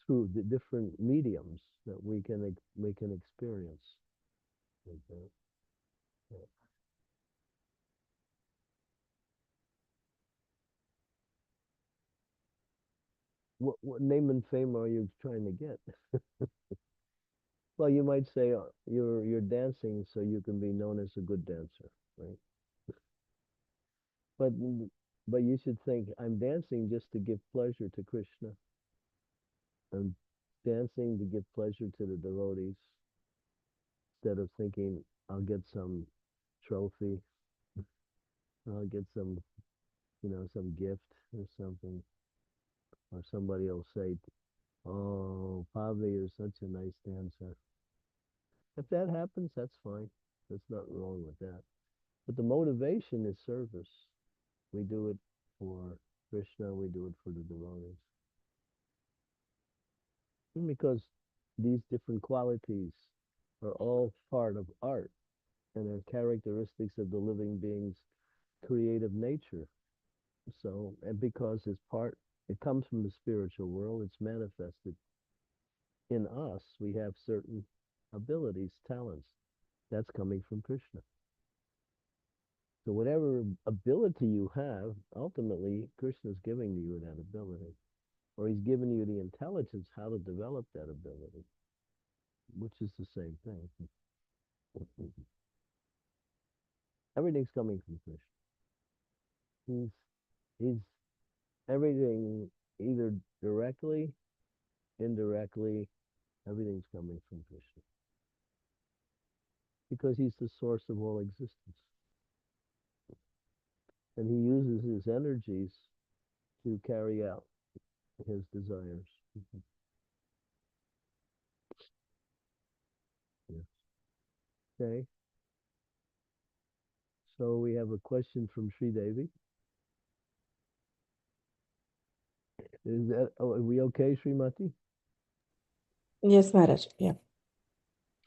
through the different mediums that we can experience. Okay. Yeah. What name and fame are you trying to get? Well, you might say you're dancing so you can be known as a good dancer, right? But you should think I'm dancing just to give pleasure to Krishna. I'm dancing to give pleasure to the devotees instead of thinking I'll get some trophy, I'll get some, some gift or something, or somebody will say, "Oh, Pavli, you're such a nice dancer." If that happens, that's fine. There's nothing wrong with that. But the motivation is service. We do it for Krishna, we do it for the devotees. And because these different qualities are all part of art and are characteristics of the living being's creative nature. So, and because it comes from the spiritual world, it's manifested in us. We have certain abilities, talents. That's coming from Krishna. So whatever ability you have, ultimately Krishna's giving to you that ability. Or he's giving you the intelligence how to develop that ability, which is the same thing. Everything's coming from Krishna. He's everything, either directly, indirectly, everything's coming from Krishna. Because he's the source of all existence. And he uses his energies to carry out his desires. Yes. Okay. So we have a question from Sri Devi. Are we okay, Srimati? Yes, Maharaj. Yeah.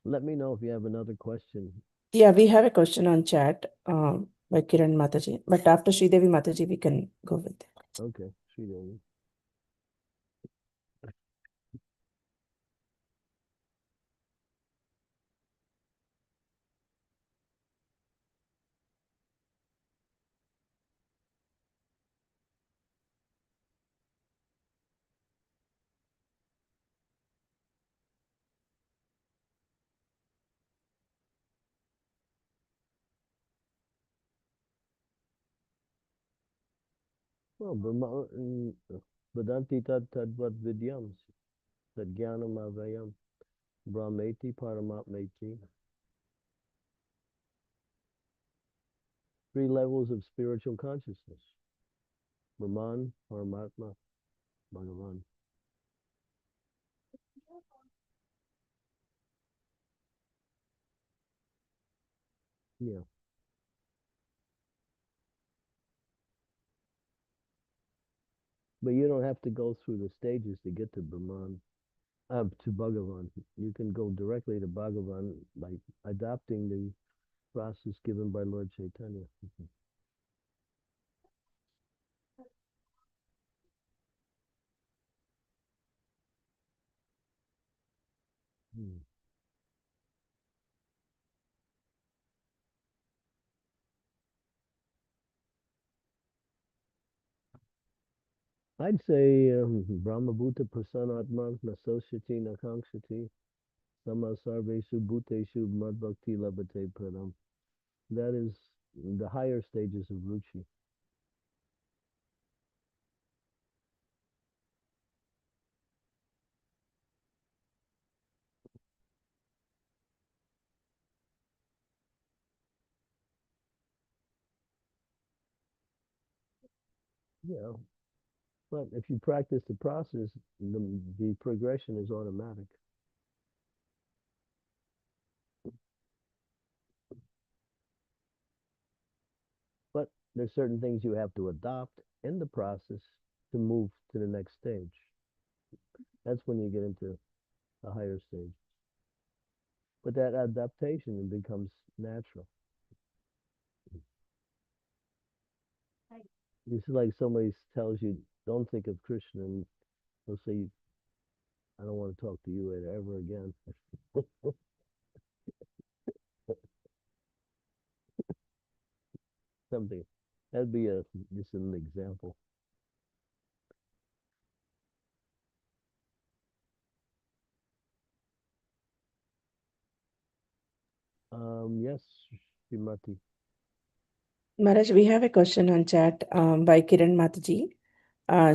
Let me know if you have another question. Yeah, we have a question on chat by Kiran Mataji. But after Sridevi Mataji, we can go with it. Okay, Sri Devi. Well, Vedanti tad tadvat vidyam, sadgyanam avayam, brahmeti paramatmeti. 3 levels of spiritual consciousness. Brahman, Paramatma, Bhagavan. Yeah. But you don't have to go through the stages to get to Brahman, to Bhagavan. You can go directly to Bhagavan by adopting the process given by Lord Chaitanya. I'd say Brahmabhuta Prasanatma Nasoshati Nakangshati Sama Sarveshu Bhuteshu Madbhakti Labhate Pranam. That is the higher stages of Ruchi. You know, but if you practice the process, the progression is automatic. But there's certain things you have to adopt in the process to move to the next stage. That's when you get into a higher stage. But that adaptation becomes natural. It's like somebody tells you, don't think of Krishna, and they'll say, I don't want to talk to you ever again. Something. That'd be just an example. Yes, Srimati. Maharaj, we have a question on chat by Kiran Mataji.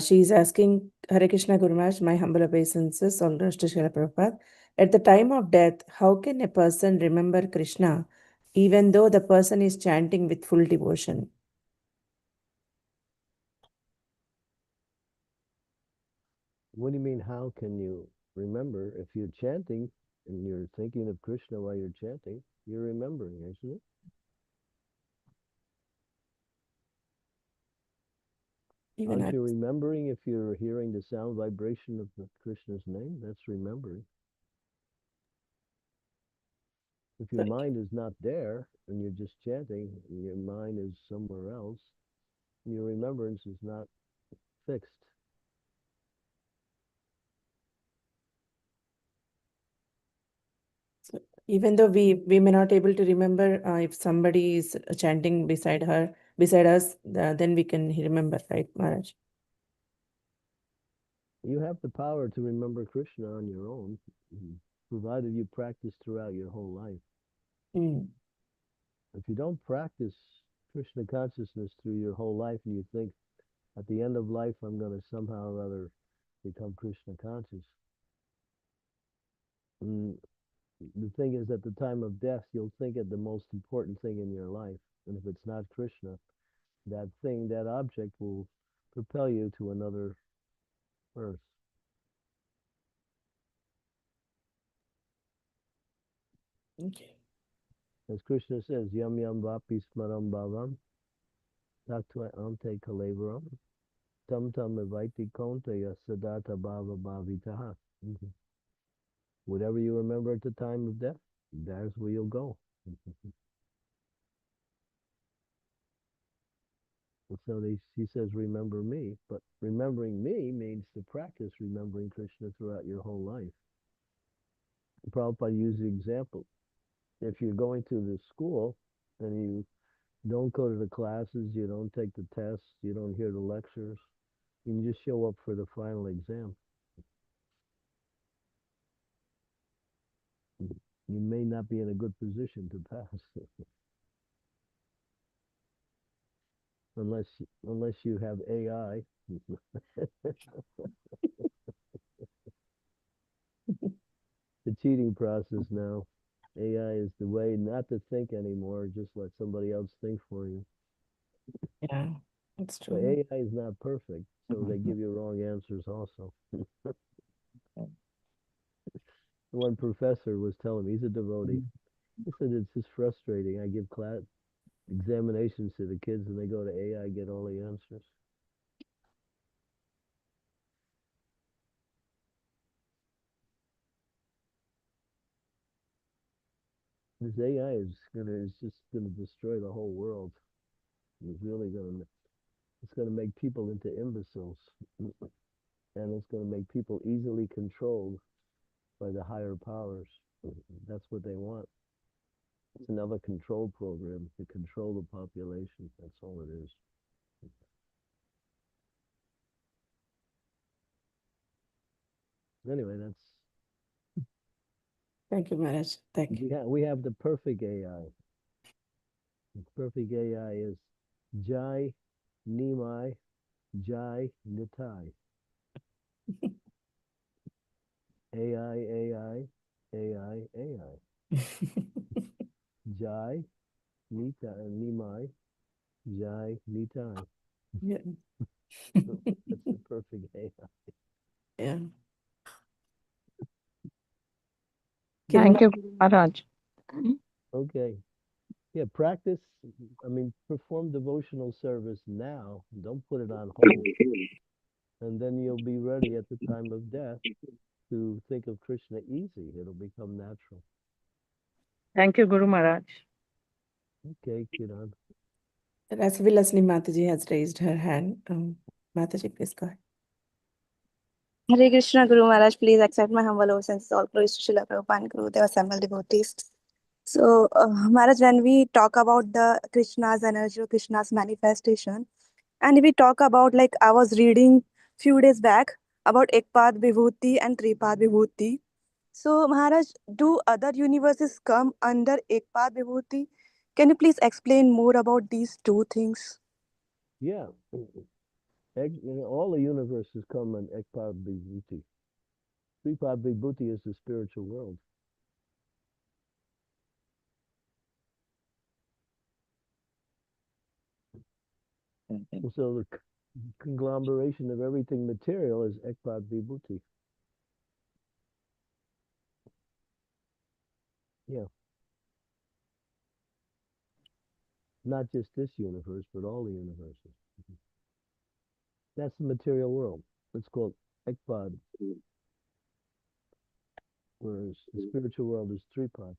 She's asking, Hare Krishna Guru Maharaj, my humble obeisances, all those to Srila Prabhupada. At the time of death, how can a person remember Krishna even though the person is chanting with full devotion? What do you mean, how can you remember? If you're chanting and you're thinking of Krishna while you're chanting, you're remembering, isn't it? Even Aren't you remembering if you're hearing the sound vibration of Krishna's name? That's remembering. If your mind is not there and you're just chanting and your mind is somewhere else, your remembrance is not fixed. So even though we may not able to remember if somebody is chanting beside us, then we can remember, right, Maharaj? You have the power to remember Krishna on your own, provided you practice throughout your whole life. Mm. If you don't practice Krishna consciousness through your whole life and you think at the end of life I'm going to somehow or other become Krishna conscious, the thing is, at the time of death, you'll think it the most important thing in your life. And if it's not Krishna, that thing, that object will propel you to another earth. Okay. As Krishna says, yam yam vapi smaram bhavam, taktva ante kalevaram, tam tam evaiti konteya sadata bhava bhavitaha. Whatever you remember at the time of death, there's where you'll go. And so he says, remember me. But remembering me means to practice remembering Krishna throughout your whole life. Prabhupada used the example. If you're going to the school and you don't go to the classes, you don't take the tests, you don't hear the lectures, you can just show up for the final exam. You may not be in a good position to pass. unless you have AI. The cheating process now. AI is the way not to think anymore, just let somebody else think for you. Yeah, that's But true. AI is not perfect, so they give you wrong answers also. One professor was telling me, he's a devotee, he said it's just frustrating. I give class examinations to the kids and they go to AI, get all the answers. This AI is just gonna destroy the whole world. It's really gonna make people into imbeciles. And it's gonna make people easily controlled by the higher powers. That's what they want. It's another control program to control the population. That's all it is. Anyway, Thank you, Maharaj. Thank you. we have the perfect AI. The perfect AI is Jai Nimai Jai Nitai. AI, AI, AI, AI. Jai Nitai Nimai Jai Nitai. Yeah. That's the perfect AI. Yeah. Thank you, Guru Maharaj. Okay. Yeah, practice. I mean, perform devotional service now. Don't put it on hold. And then you'll be ready at the time of death to think of Krishna easy. It'll become natural. Thank you, Guru Maharaj. Okay, Kiran. Rasavilasni Mataji has raised her hand. Mataji, please go ahead. Hare Krishna, Guru Maharaj, please accept my humble obeisances. All glories to Srila Prabhupada and Gurudev, assembled devotees. So, Maharaj, when we talk about the Krishna's energy or Krishna's manifestation, and we talk about, like, I was reading few days back about Ekpad Vibhuti and Tripad Vibhuti. So, Maharaj, do other universes come under Ekpad Vibhuti? Can you please explain more about these two things? Yeah. All the universes come in Ekpad Vibhuti. Tripad Vibhuti is the spiritual world. So the conglomeration of everything material is Ekpad Vibhuti. Yeah. Not just this universe, but all the universes. That's the material world. It's called Ekpad, whereas the spiritual world is Tripad.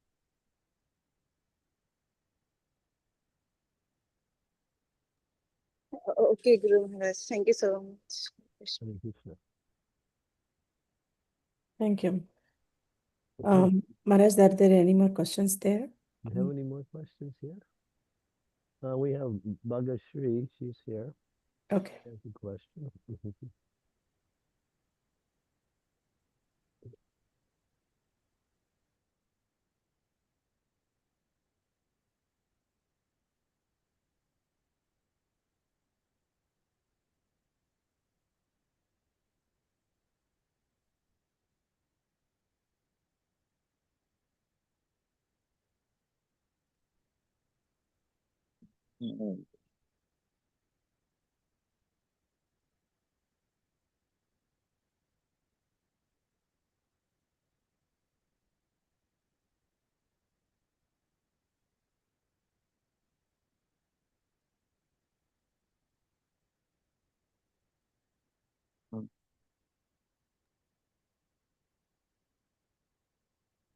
Okay, Guru Maharaj, thank you so much. Hare Krishna. Thank you. Maharaj, are there any more questions there? Do you have any more questions here? We have Bhagashri. She's here. Okay. That's a question.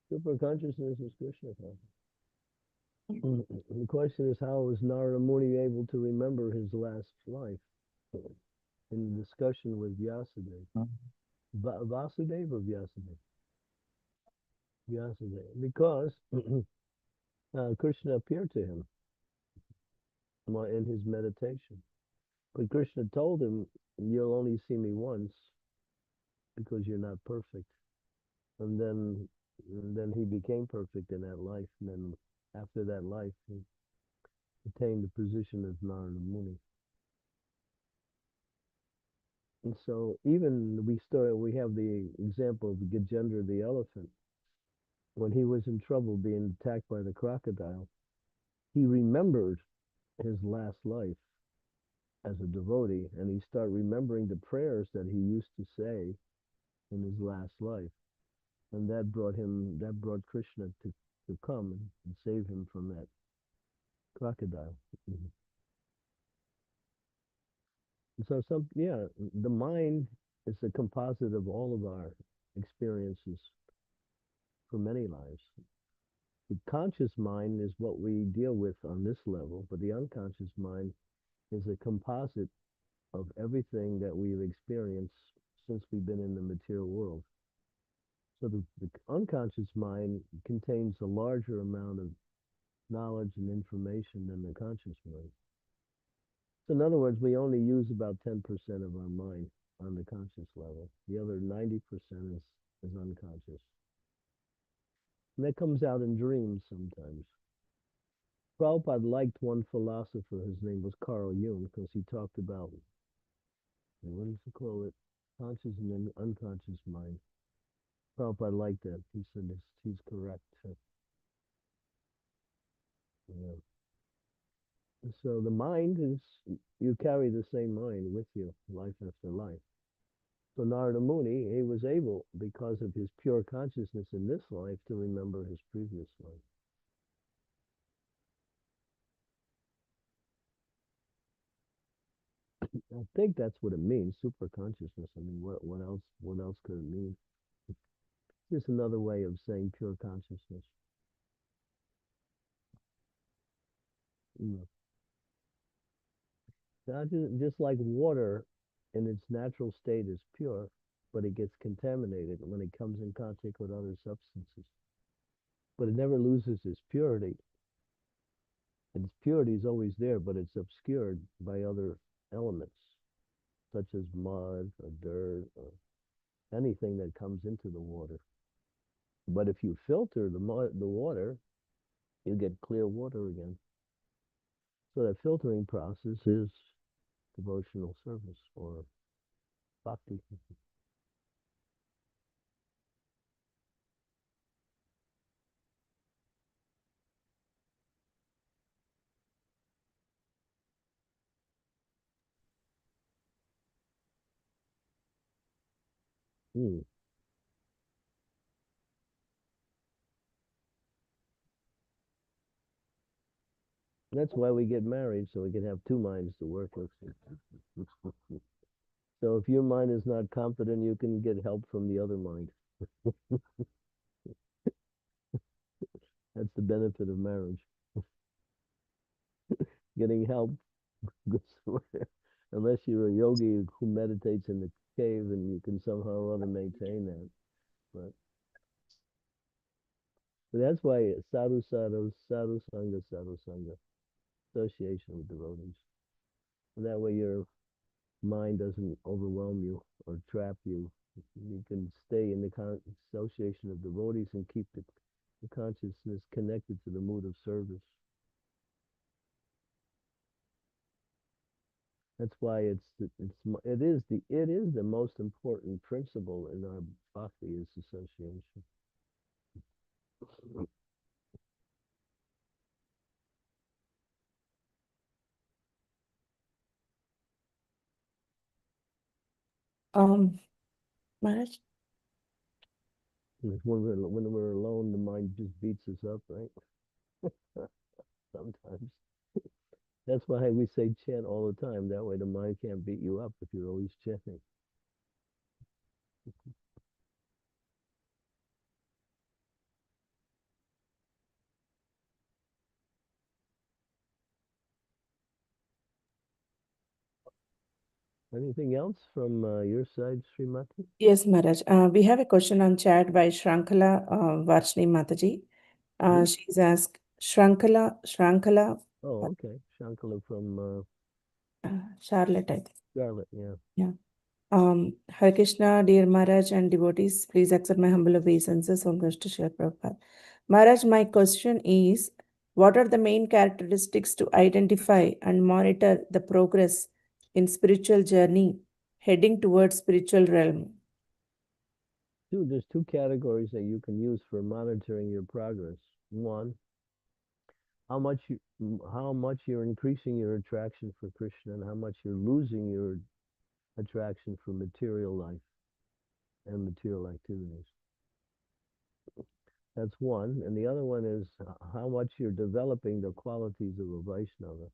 Super consciousness is Krishna consciousness. The question is, how was Narada Muni able to remember his last life? In the discussion with Vyasadeva. Vasudev or Vyasadeva? Vyasadeva. Because Krishna appeared to him in his meditation. But Krishna told him, you'll only see me once because you're not perfect. And then he became perfect in that life. And then after that life, he attained the position of Narada Muni. And so even we have the example of Gajendra the elephant. When he was in trouble being attacked by the crocodile, he remembered his last life as a devotee, and he started remembering the prayers that he used to say in his last life. And that brought Krishna to come and save him from that crocodile. So the mind is a composite of all of our experiences for many lives. The conscious mind is what we deal with on this level, but the unconscious mind is a composite of everything that we've experienced since we've been in the material world. So the unconscious mind contains a larger amount of knowledge and information than the conscious mind. So in other words, we only use about 10% of our mind on the conscious level. The other 90% is unconscious. And that comes out in dreams sometimes. Prabhupada liked one philosopher, his name was Carl Jung, because he talked about, what does he call it? Conscious and unconscious mind. Prabhupada liked that. He said he's correct. Yeah. So the mind is, you carry the same mind with you, life after life. So Narada Muni, he was able, because of his pure consciousness in this life, to remember his previous life. I think that's what it means, super consciousness. I mean, what else could it mean? Just another way of saying pure consciousness. Just like water in its natural state is pure, but it gets contaminated when it comes in contact with other substances. But it never loses its purity. Its purity is always there, but it's obscured by other elements, such as mud or dirt or anything that comes into the water. But if you filter the water, you get clear water again. So that filtering process is devotional service or bhakti. Hmm. That's why we get married, so we can have two minds to work with. So if your mind is not confident, you can get help from the other mind. That's the benefit of marriage. Getting help, unless you're a yogi who meditates in the cave and you can somehow or other maintain that. But that's why sadhu sangha, association with devotees. And that way your mind doesn't overwhelm you or trap you. You can stay in the association of devotees and keep the consciousness connected to the mood of service. That's why it is the most important principle in our bhakti is association. Maharaj, When we're alone, the mind just beats us up, right? Sometimes. That's why we say chant all the time. That way the mind can't beat you up if you're always chanting. Anything else from your side, Srimati? yes, Maharaj. We have a question on chat by Shrankala Varshni Mataji. She's asked, Shrankala, Oh, okay. Shankala from Charlotte, I think. Charlotte, yeah. Yeah. Hare Krishna, dear Maharaj and devotees, please accept my humble obeisances on Krishna Shri Prabhupada. Maharaj, my question is, what are the main characteristics to identify and monitor the progress in spiritual journey heading towards spiritual realm? There's two categories that you can use for monitoring your progress. One, how much you're increasing your attraction for Krishna and how much you're losing your attraction for material life and material activities. That's one. And the other one is how much you're developing the qualities of a Vaishnava,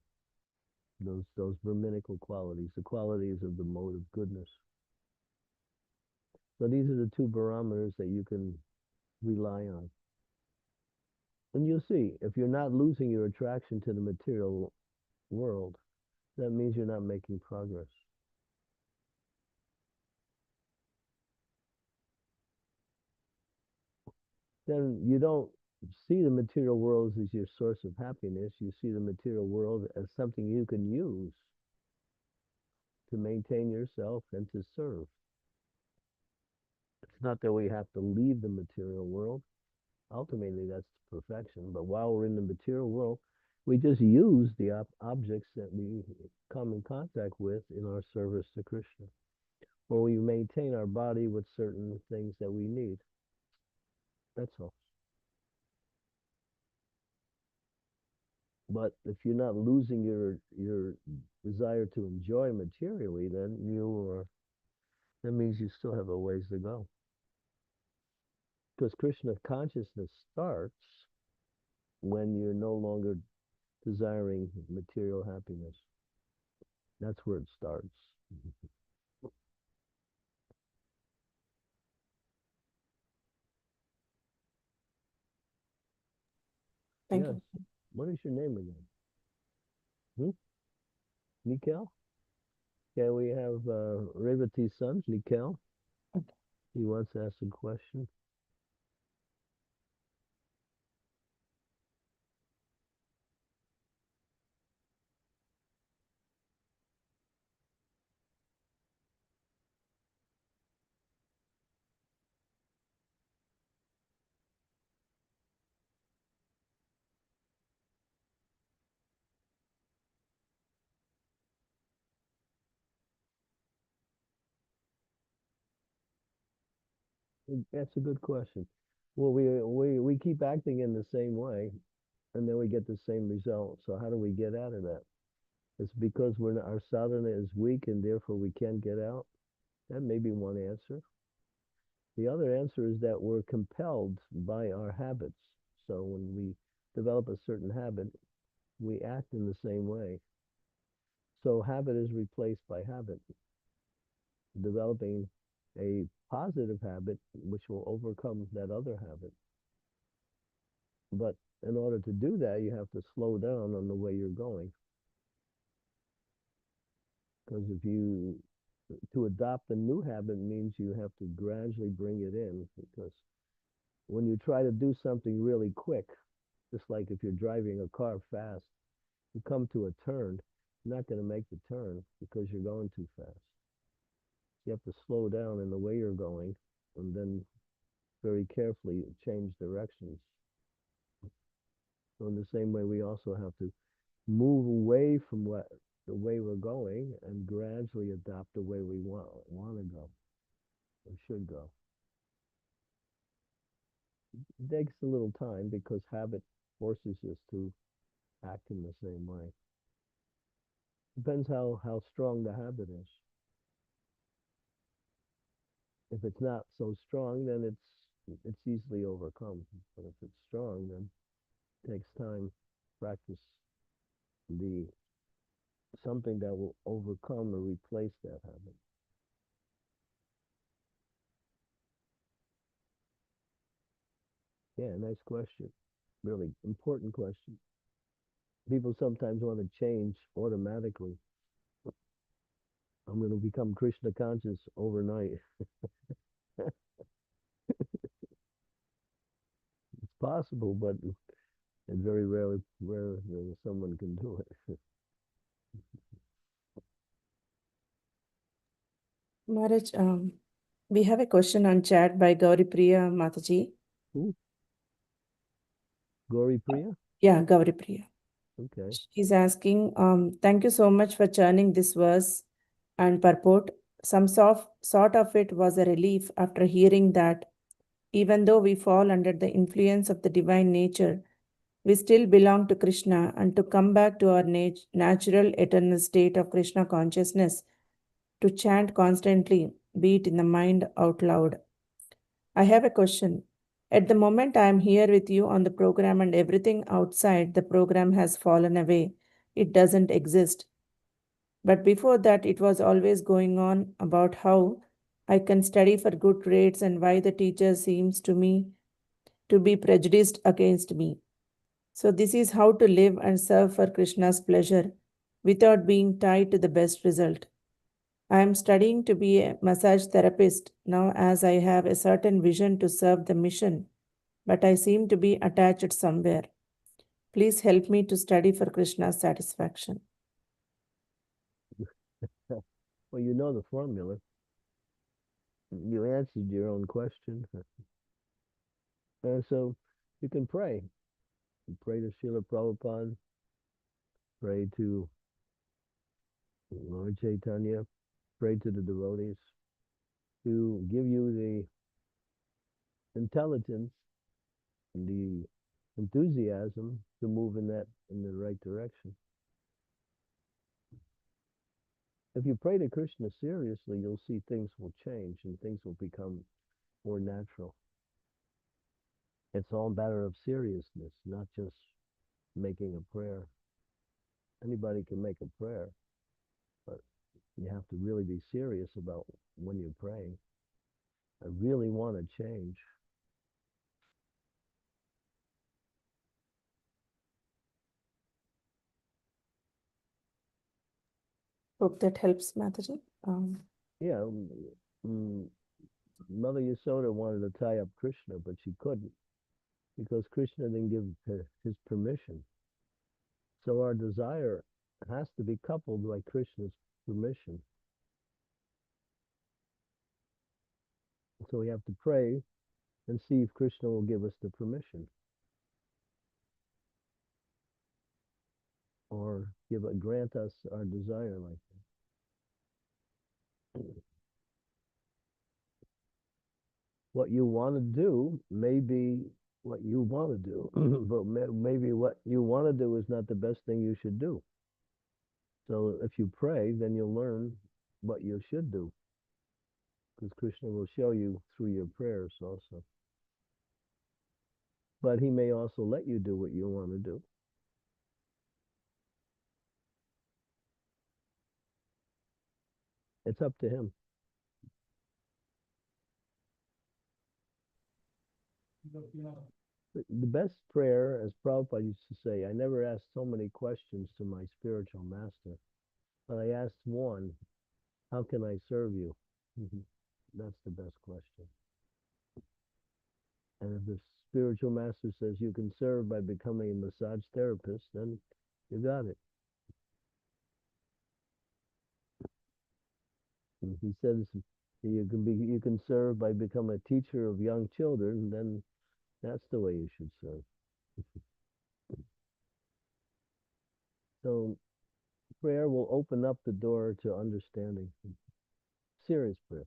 those Brahminical qualities, the qualities of the mode of goodness. So these are the two barometers that you can rely on. And you'll see, if you're not losing your attraction to the material world, that means you're not making progress. Then you don't see the material world as your source of happiness. You see the material world as something you can use to maintain yourself and to serve. It's not that we have to leave the material world. Ultimately, that's perfection. But while we're in the material world, we just use the objects that we come in contact with in our service to Krishna. Or we maintain our body with certain things that we need. That's all. But if you're not losing your desire to enjoy materially, then that means you still have a ways to go. Because Krishna consciousness starts when you're no longer desiring material happiness. That's where it starts. Thank Yes. you. What is your name again? Nikhil? Okay, we have Revati's son, Nikhil. Okay. He wants to ask a question. That's a good question. Well, we keep acting in the same way, and then we get the same result. So how do we get out of that? It's because our sadhana is weak, and therefore we can't get out. That may be one answer. The other answer is that we're compelled by our habits. So when we develop a certain habit, we act in the same way. So habit is replaced by habit. Developing a positive habit which will overcome that other habit. But in order to do that, you have to slow down on the way you're going. Because to adopt a new habit means you have to gradually bring it in. Because when you try to do something really quick, just like if you're driving a car fast, you come to a turn, you're not going to make the turn because you're going too fast. You have to slow down in the way you're going and then very carefully change directions. So in the same way, we also have to move away from the way we're going and gradually adopt the way we want to go or should go. It takes a little time because habit forces us to act in the same way. Depends how strong the habit is. If it's not so strong, then it's easily overcome. But if it's strong, then it takes time, practice the something that will overcome or replace that habit. Yeah, nice question. Really important question. People sometimes want to change automatically. I'm going to become Krishna conscious overnight. It's possible, but it's very rare that someone can do it. Maharaj, we have a question on chat by Gauri Priya Mataji. Ooh. Gauri Priya? Yeah, Gauri Priya. Okay. She's asking, thank you so much for churning this verse and purport. Some sort of it was a relief after hearing that even though we fall under the influence of the divine nature, we still belong to Krishna, and to come back to our natural eternal state of Krishna consciousness, to chant constantly, be it in the mind out loud. I have a question. At the moment I am here with you on the program and everything outside the program has fallen away. It doesn't exist. But before that, it was always going on about how I can study for good grades and why the teacher seems to me to be prejudiced against me. So, this is how to live and serve for Krishna's pleasure without being tied to the best result. I am studying to be a massage therapist now as I have a certain vision to serve the mission, but I seem to be attached somewhere. Please help me to study for Krishna's satisfaction. Well, you know the formula. You answered your own question. And so you can pray. You pray to Srila Prabhupada, pray to Lord Chaitanya, pray to the devotees to give you the intelligence, the enthusiasm to move in the right direction. If you pray to Krishna seriously, you'll see things will change and things will become more natural. It's all a matter of seriousness, not just making a prayer. Anybody can make a prayer, but you have to really be serious about when you pray. I really want to change. Hope that helps, Mataji. Yeah, Mother Yasoda wanted to tie up Krishna, but she couldn't because Krishna didn't give her his permission. So our desire has to be coupled by Krishna's permission. So we have to pray and see if Krishna will give us the permission, or grant us our desire like that. What you want to do may be what you want to do, but maybe what you want to do is not the best thing you should do. So if you pray, then you'll learn what you should do, because Krishna will show you through your prayers also. But he may also let you do what you want to do. It's up to him. The best prayer, as Prabhupada used to say, I never asked so many questions to my spiritual master, but I asked one, how can I serve you? That's the best question. And if the spiritual master says you can serve by becoming a massage therapist, then you got it. If he says you can serve by becoming a teacher of young children, then that's the way you should serve. So prayer will open up the door to understanding. Serious prayer.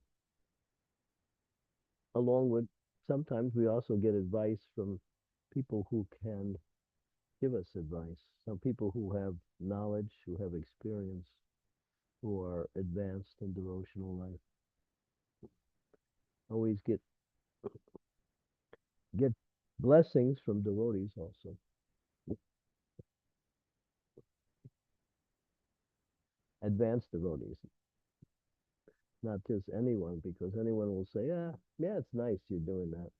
Along with, sometimes we also get advice from people who can give us advice. Some people who have knowledge, who have experience, who are advanced in devotional life. Always get blessings from devotees also. Advanced devotees. Not just anyone, because anyone will say, yeah, it's nice you're doing that.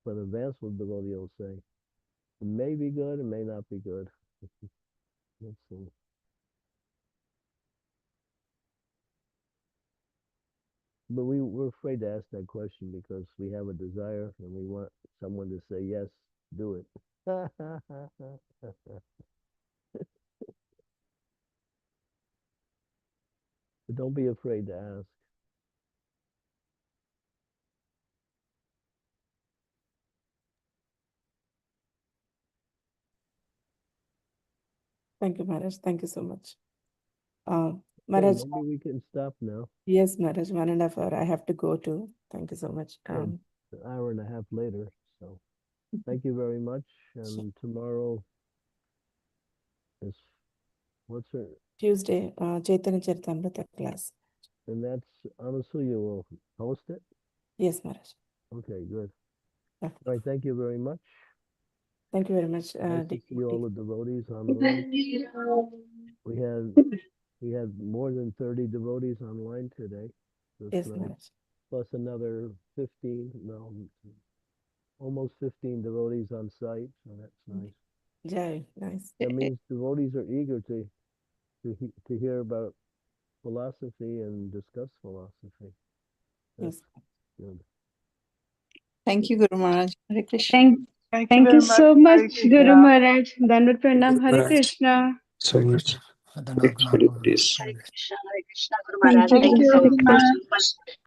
But advanced devotee will say, it may be good, it may not be good. Let's see. But we're afraid to ask that question because we have a desire and we want someone to say, yes, do it. But don't be afraid to ask. Thank you, Maharaj. Thank you so much. Okay, Maharaj. maybe we can stop now. Yes, Maharaj, 1.5 hours. I have to go to. Thank you so much. An hour and a half later. So thank you very much. And tomorrow is, what's her? Tuesday, Chaitanya Charitamrita class. And that's Anasuya will host it? Yes, Maharaj. Okay, good. Yeah. All right, thank you very much. Thank you very much. Nice to see all the devotees online. We had more than 30 devotees online today. Yes, Maharaj. Plus another 15, almost 15 devotees on site, so that's nice. Jai, nice. That means devotees are eager to hear about philosophy and discuss philosophy. That's good. Thank you, Guru Maharaj. Hare Krishna. Thank you so much, Guru Maharaj. Dandavat Pranam. Hare Krishna. So much. Next, please. Hare Krishna, Guru Maharaj. Thank Thank you you. so much.